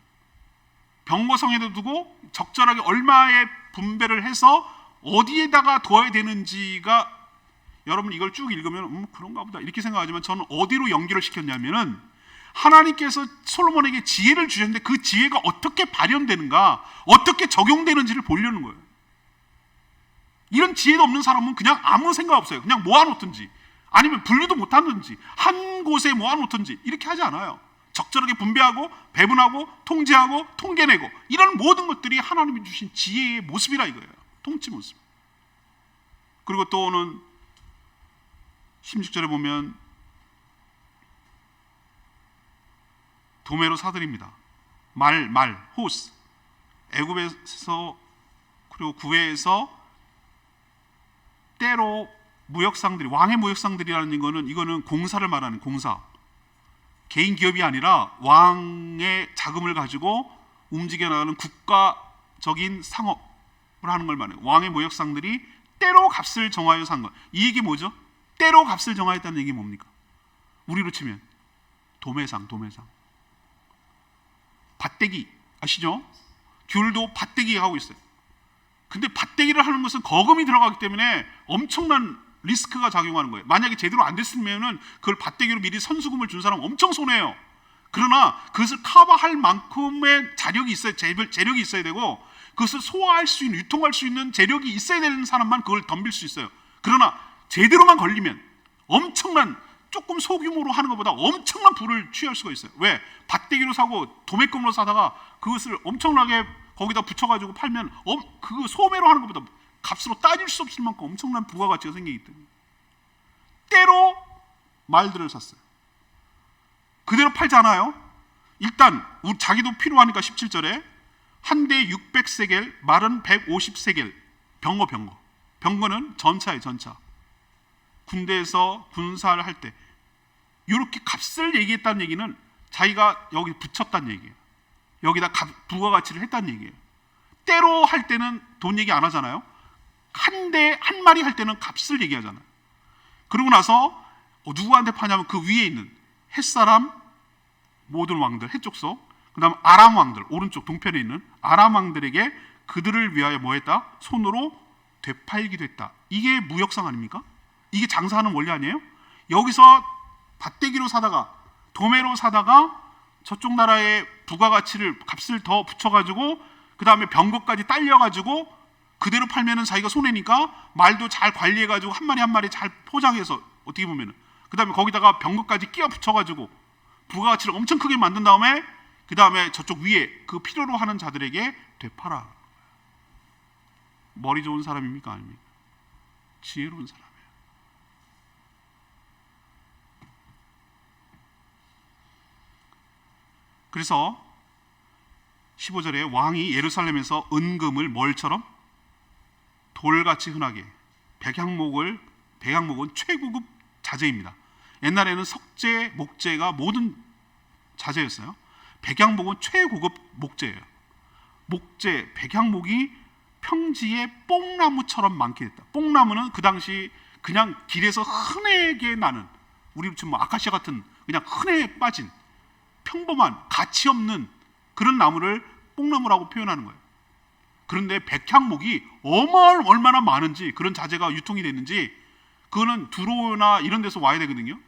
병거성에도 두고 적절하게 얼마의 분배를 해서 어디에다가 둬야 되는지가, 여러분 이걸 쭉 읽으면 그런가 보다 이렇게 생각하지만 저는 어디로 연결을 시켰냐면은 하나님께서 솔로몬에게 지혜를 주셨는데 그 지혜가 어떻게 발현되는가, 어떻게 적용되는지를 보려는 거예요. 이런 지혜도 없는 사람은 그냥 아무 생각 없어요. 그냥 모아놓든지 아니면 분류도 못하든지 한 곳에 모아놓든지 이렇게 하지 않아요. 적절하게 분배하고 배분하고 통제하고 통계내고, 이런 모든 것들이 하나님이 주신 지혜의 모습이라 이거예요. 통치 모습. 그리고 또는 16절에 보면 도매로 사들입니다. 호스. 애굽에서 그리고 구해에서 때로 무역상들이, 왕의 무역상들이라는 이거는 공사를 말하는 공사. 개인 기업이 아니라 왕의 자금을 가지고 움직여 나가는 국가적인 상업을 하는 걸 말해요. 왕의 무역상들이 때로 값을 정하여 산 것. 이 얘기 뭐죠? 때로 값을 정하였다는 얘기 뭡니까? 우리로 치면 도매상. 밭대기 아시죠? 귤도 밭대기 하고 있어요. 근데 밭대기를 하는 것은 거금이 들어가기 때문에 엄청난 리스크가 작용하는 거예요. 만약에 제대로 안 됐으면은 그걸 밭대기로 미리 선수금을 준 사람은 엄청 손해예요. 그러나 그것을 커버할 만큼의 자력이 있어야, 재력이 있어야 되고, 그것을 소화할 수 있는, 유통할 수 있는 재력이 있어야 되는 사람만 그걸 덤빌 수 있어요. 그러나 제대로만 걸리면 엄청난, 조금 소규모로 하는 것보다 엄청난 부를 취할 수가 있어요. 왜? 밭대기로 사고 도매금으로 사다가 그것을 엄청나게 거기다 붙여가지고 팔면 그 소매로 하는 것보다 값으로 따질 수 없을 만큼 엄청난 부가가치가 생기기 때문에 때로 말들을 샀어요. 그대로 팔지 않아요. 일단 자기도 필요하니까 17절에 한 대에 600세겔, 말은 150세겔. 병거는 전차예요, 전차. 군대에서 군사를 할 때 이렇게 값을 얘기했다는 얘기는 자기가 여기 붙였다는 얘기예요. 여기다 부가가치를 했다는 얘기예요. 때로 할 때는 돈 얘기 안 하잖아요. 한 마리 할 때는 값을 얘기하잖아요. 그러고 나서 누구한테 파냐면 그 위에 있는 햇사람 모든 왕들, 해족속, 그 다음 아람 왕들, 오른쪽 동편에 있는 아람 왕들에게 그들을 위하여 뭐 했다? 손으로 되팔기도 했다. 이게 무역상 아닙니까? 이게 장사하는 원리 아니에요? 여기서 밭대기로 사다가 도매로 사다가 저쪽 나라의 부가가치를 값을 더 붙여가지고 그 다음에 병거까지 딸려가지고 그대로 팔면은 자기가 손해니까 말도 잘 관리해가지고 한 마리 한 마리 잘 포장해서 어떻게 보면은 그 다음에 거기다가 병거까지 끼워 붙여가지고 부가가치를 엄청 크게 만든 다음에 그 다음에 저쪽 위에 그 필요로 하는 자들에게 되팔아. 머리 좋은 사람입니까? 아닙니까? 지혜로운 사람이에요. 그래서 15절에 왕이 예루살렘에서 은금을 뭘처럼? 돌같이 흔하게. 백향목은 최고급 자재입니다. 옛날에는 석재, 목재가 모든 자재였어요. 백향목은 최고급 목재예요. 목재, 백향목이 평지에 뽕나무처럼 많게 됐다. 뽕나무는 그 당시 그냥 길에서 흔하게 나는, 우리 지금 아카시아 같은 그냥 흔해 빠진 평범한 가치 없는 그런 나무를 뽕나무라고 표현하는 거예요. 그런데 백향목이 얼마나 많은지, 그런 자재가 유통이 됐는지 그거는 두로나 이런 데서 와야 되거든요.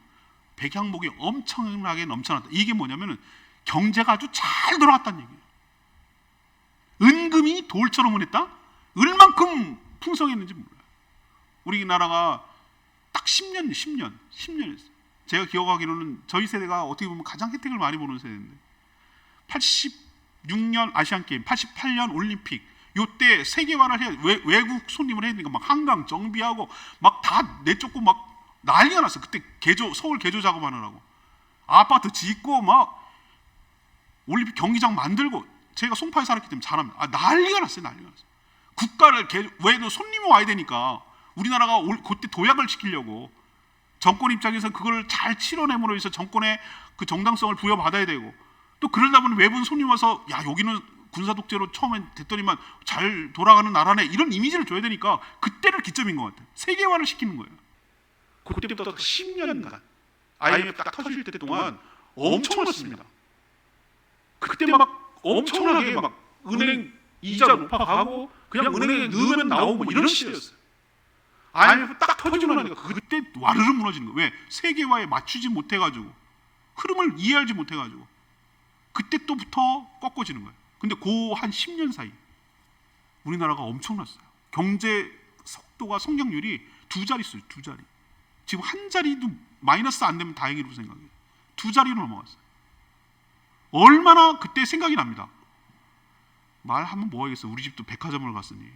백향목이 엄청나게 넘쳐났다. 이게 뭐냐면은 경제가 아주 잘 돌아갔다는 얘기예요. 은금이 돌처럼 흔했다? 얼만큼 풍성했는지 몰라요. 우리나라가 딱 10년 했어요. 제가 기억하기로는 저희 세대가 어떻게 보면 가장 혜택을 많이 보는 세대인데 86년 아시안게임, 88년 올림픽 요때 세계화를 해야 외국 손님을 해야 되니까 막 한강 정비하고 막 다 내쫓고 막 난리가 났어. 그때 서울 개조 작업하느라고 아파트 짓고 막 올림픽 경기장 만들고, 제가 송파에 살았기 때문에 잘합니다. 난리가 났어요. 난리가 났어요. 국가를 왜도 손님이 와야 되니까 우리나라가 그때 도약을 시키려고 정권 입장에서 그걸 잘 치러내므로 해서 정권의 그 정당성을 부여받아야 되고, 또 그러다 보니 외부인 손님 와서 야 여기는 군사 독재로 처음엔 됐더니만 잘 돌아가는 나라네, 이런 이미지를 줘야 되니까 그때를 기점인 것 같아요. 세계화를 시키는 거예요. 그때부터 10년간 IMF 딱 터질 때 동안 엄청났습니다. 그때 막 엄청나게 막 은행 이자 높아가고 그냥 은행에 넣으면 나오고 이런 시대였어요. IMF 딱 터지고 나니까 그때 와르르 무너지는 거예요. 왜? 세계화에 맞추지 못해가지고, 흐름을 이해하지 못해가지고 그때 또부터 꺾어지는 거예요. 근데 그 한 10년 사이 우리나라가 엄청났어요. 경제 속도가, 성장률이 두 자릿수예요. 두 자리. 지금 한 자리도 마이너스 안 되면 다행이라고 생각해요. 두 자리로 넘어갔어요. 얼마나 그때 생각이 납니다. 말하면 뭐 하겠어. 우리 집도 백화점을 갔으니.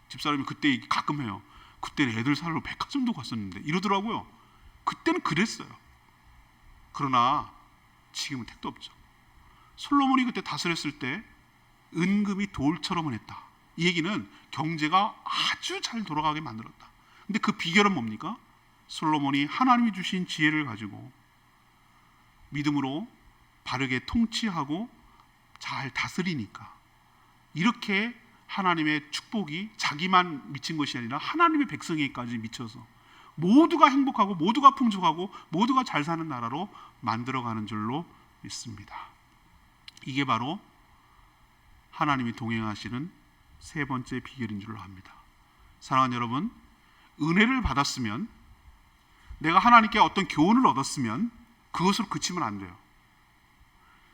집사람이 그때 가끔 해요. 그때는 애들 사러 백화점도 갔었는데 이러더라고요. 그때는 그랬어요. 그러나 지금은 택도 없죠. 솔로몬이 그때 다스렸을 때 은금이 돌처럼 흔했다. 이 얘기는 경제가 아주 잘 돌아가게 만들었다. 근데 그 비결은 뭡니까? 솔로몬이 하나님이 주신 지혜를 가지고 믿음으로 바르게 통치하고 잘 다스리니까 이렇게 하나님의 축복이 자기만 미친 것이 아니라 하나님의 백성에게까지 미쳐서 모두가 행복하고 모두가 풍족하고 모두가 잘 사는 나라로 만들어가는 줄로 믿습니다. 이게 바로 하나님이 동행하시는 세 번째 비결인 줄로 압니다. 사랑하는 여러분, 은혜를 받았으면, 내가 하나님께 어떤 교훈을 얻었으면 그것으로 그치면 안 돼요.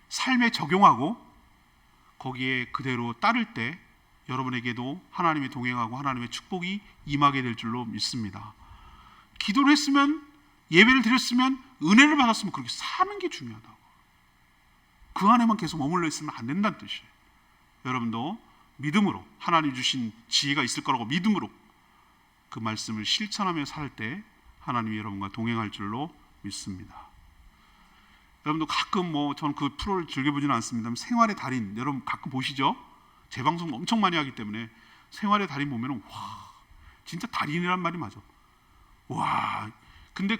삶에 적용하고 거기에 그대로 따를 때 여러분에게도 하나님이 동행하고 하나님의 축복이 임하게 될 줄로 믿습니다. 기도를 했으면, 예배를 드렸으면, 은혜를 받았으면 그렇게 사는 게 중요하다고. 그 안에만 계속 머물러 있으면 안 된다는 뜻이에요. 여러분도 믿음으로, 하나님 주신 지혜가 있을 거라고 믿음으로 그 말씀을 실천하며 살 때 하나님이 여러분과 동행할 줄로 믿습니다. 여러분도 가끔 저는 그 프로를 즐겨보지는 않습니다만 생활의 달인 여러분 가끔 보시죠? 재방송 엄청 많이 하기 때문에 생활의 달인 보면은 와 진짜 달인이란 말이 맞아. 와 근데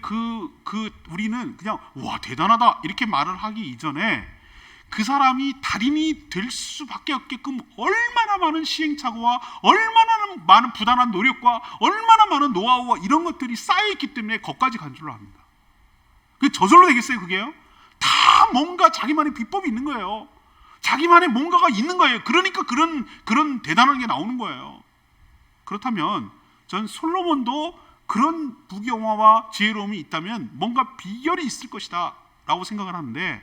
우리는 그냥 와 대단하다 이렇게 말을 하기 이전에 그 사람이 달인이 될 수밖에 없게끔 얼마나 많은 시행착오와 얼마나 많은 부단한 노력과 얼마나 많은 노하우와 이런 것들이 쌓여있기 때문에 거기까지 간 줄로 압니다. 그게 저절로 되겠어요 그게요? 다 뭔가 자기만의 비법이 있는 거예요. 자기만의 뭔가가 있는 거예요. 그러니까 그런 대단한 게 나오는 거예요. 그렇다면 전 솔로몬도 그런 부경화와 지혜로움이 있다면 뭔가 비결이 있을 것이다 라고 생각을 하는데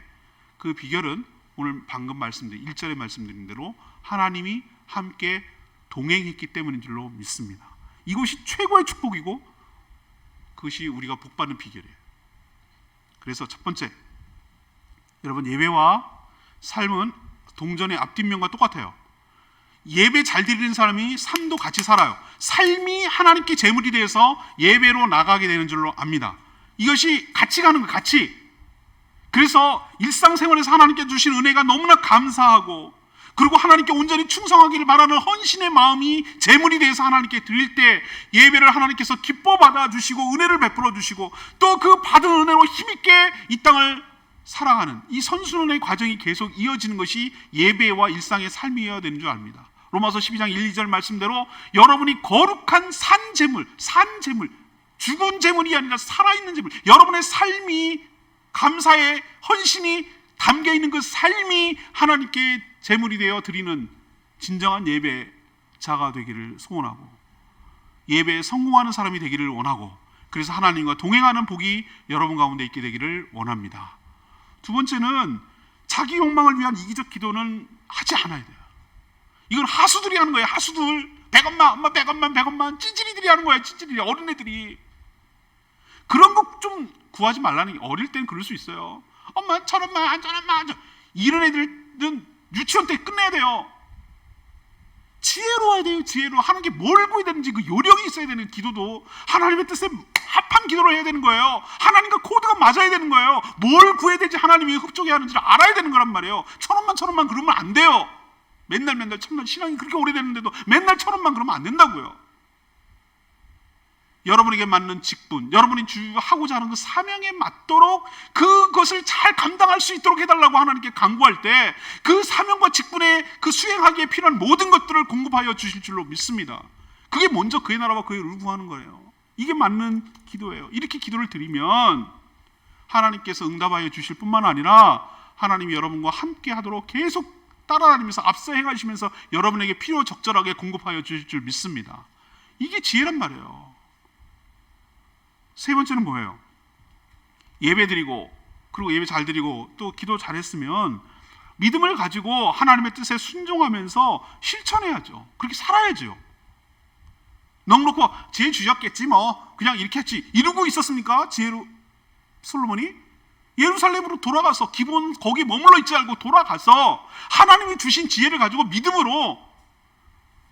그 비결은 오늘 방금 말씀드린 1절에 말씀드린 대로 하나님이 함께 동행했기 때문인 줄로 믿습니다. 이것이 최고의 축복이고 그것이 우리가 복받는 비결이에요. 그래서 첫 번째, 여러분 예배와 삶은 동전의 앞뒷면과 똑같아요. 예배 잘 드리는 사람이 삶도 같이 살아요. 삶이 하나님께 제물이 되어서 예배로 나가게 되는 줄로 압니다. 이것이 같이 가는 거예요. 같이. 그래서 일상생활에서 하나님께 주신 은혜가 너무나 감사하고 그리고 하나님께 온전히 충성하기를 바라는 헌신의 마음이 제물이 되어서 하나님께 드릴 때 예배를 하나님께서 기뻐 받아주시고 은혜를 베풀어 주시고 또 그 받은 은혜로 힘있게 이 땅을 살아가는 이 선순환의 과정이 계속 이어지는 것이 예배와 일상의 삶이어야 되는 줄 압니다. 로마서 12장 1, 2절 말씀대로 여러분이 거룩한 산 제물, 죽은 제물이 아니라 살아있는 제물, 여러분의 삶이 감사의 헌신이 담겨있는 그 삶이 하나님께 제물이 되어 드리는 진정한 예배자가 되기를 소원하고 예배에 성공하는 사람이 되기를 원하고 그래서 하나님과 동행하는 복이 여러분 가운데 있게 되기를 원합니다. 두 번째는 자기 욕망을 위한 이기적 기도는 하지 않아야 돼요. 이건 하수들이 하는 거예요. 하수들 100원만 엄마 100원만 찌질이들이 하는 거예요. 찌질이 어린애들이 그런 거 좀 구하지 말라는 게 어릴 때는 그럴 수 있어요. 엄마 1,000원만 이런 애들은 유치원 때 끝내야 돼요. 지혜로워야 돼요. 지혜로 하나님께 뭘 구해야 되는지 그 요령이 있어야 되는 기도도 하나님의 뜻에 합한 기도를 해야 되는 거예요. 하나님과 코드가 맞아야 되는 거예요. 뭘 구해야 되지 하나님이 흡족해 하는지를 알아야 되는 거란 말이에요. 1,000원만 그러면 안 돼요. 맨날 천만 신앙이 그렇게 오래됐는데도 맨날 1,000원만 그러면 안 된다고요. 여러분에게 맞는 직분, 여러분이 하고자 하는 그 사명에 맞도록 그것을 잘 감당할 수 있도록 해달라고 하나님께 간구할 때 그 사명과 직분에 그 수행하기에 필요한 모든 것들을 공급하여 주실 줄로 믿습니다. 그게 먼저 그의 나라와 그의 의를 구하는 거예요. 이게 맞는 기도예요. 이렇게 기도를 드리면 하나님께서 응답하여 주실 뿐만 아니라 하나님이 여러분과 함께 하도록 계속 따라다니면서 앞서 행하시면서 여러분에게 필요 적절하게 공급하여 주실 줄 믿습니다. 이게 지혜란 말이에요. 세 번째는 뭐예요? 예배 드리고 그리고 예배 잘 드리고 또 기도 잘했으면 믿음을 가지고 하나님의 뜻에 순종하면서 실천해야죠. 그렇게 살아야죠. 넉넉고 지혜 주셨겠지 뭐 그냥 이렇게 했지 이러고 있었습니까? 솔로몬이 예루살렘으로 돌아가서 기본 거기 머물러 있지 않고 돌아가서 하나님이 주신 지혜를 가지고 믿음으로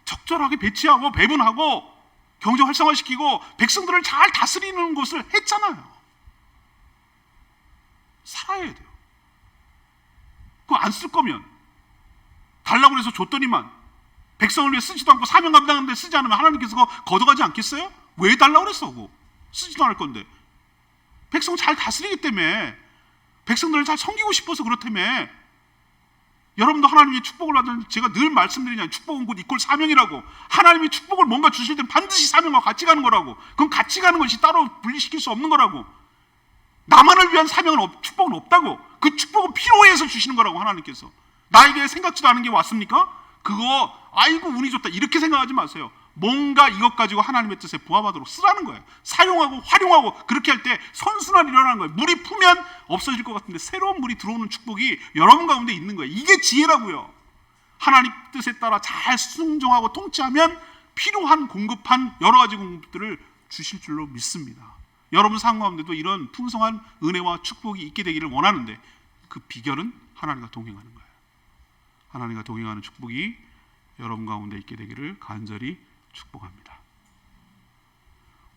적절하게 배치하고 배분하고 경제 활성화시키고 백성들을 잘 다스리는 것을 했잖아요. 살아야 돼요. 그거 안 쓸 거면 달라고 해서 줬더니만 백성을 위해 쓰지도 않고 사명 감당하는데 쓰지 않으면 하나님께서 그거 걷어가지 않겠어요? 왜 달라고 그랬어? 그거 쓰지도 않을 건데 백성 잘 다스리기 때문에 백성들을 잘 섬기고 싶어서 그렇다며 여러분도 하나님의 축복을 받는 제가 늘 말씀드리잖아요. 축복은 곧 이꼴 사명이라고. 하나님이 축복을 뭔가 주실 때는 반드시 사명과 같이 가는 거라고. 그건 같이 가는 것이 따로 분리시킬 수 없는 거라고. 나만을 위한 축복은 없다고. 그 축복은 필요해서 주시는 거라고 하나님께서. 나에게 생각지도 않은 게 왔습니까? 그거 아이고 운이 좋다 이렇게 생각하지 마세요. 뭔가 이것 가지고 하나님의 뜻에 부합하도록 쓰라는 거예요. 사용하고 활용하고 그렇게 할 때 선순환이 일어나는 거예요. 물이 풀면 없어질 것 같은데 새로운 물이 들어오는 축복이 여러분 가운데 있는 거예요. 이게 지혜라고요. 하나님 뜻에 따라 잘 순종하고 통치하면 필요한 공급한 여러 가지 공급들을 주실 줄로 믿습니다. 여러분 삶 가운데도 이런 풍성한 은혜와 축복이 있게 되기를 원하는데 그 비결은 하나님과 동행하는 거예요. 하나님과 동행하는 축복이 여러분 가운데 있게 되기를 간절히 축복합니다.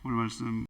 오늘 말씀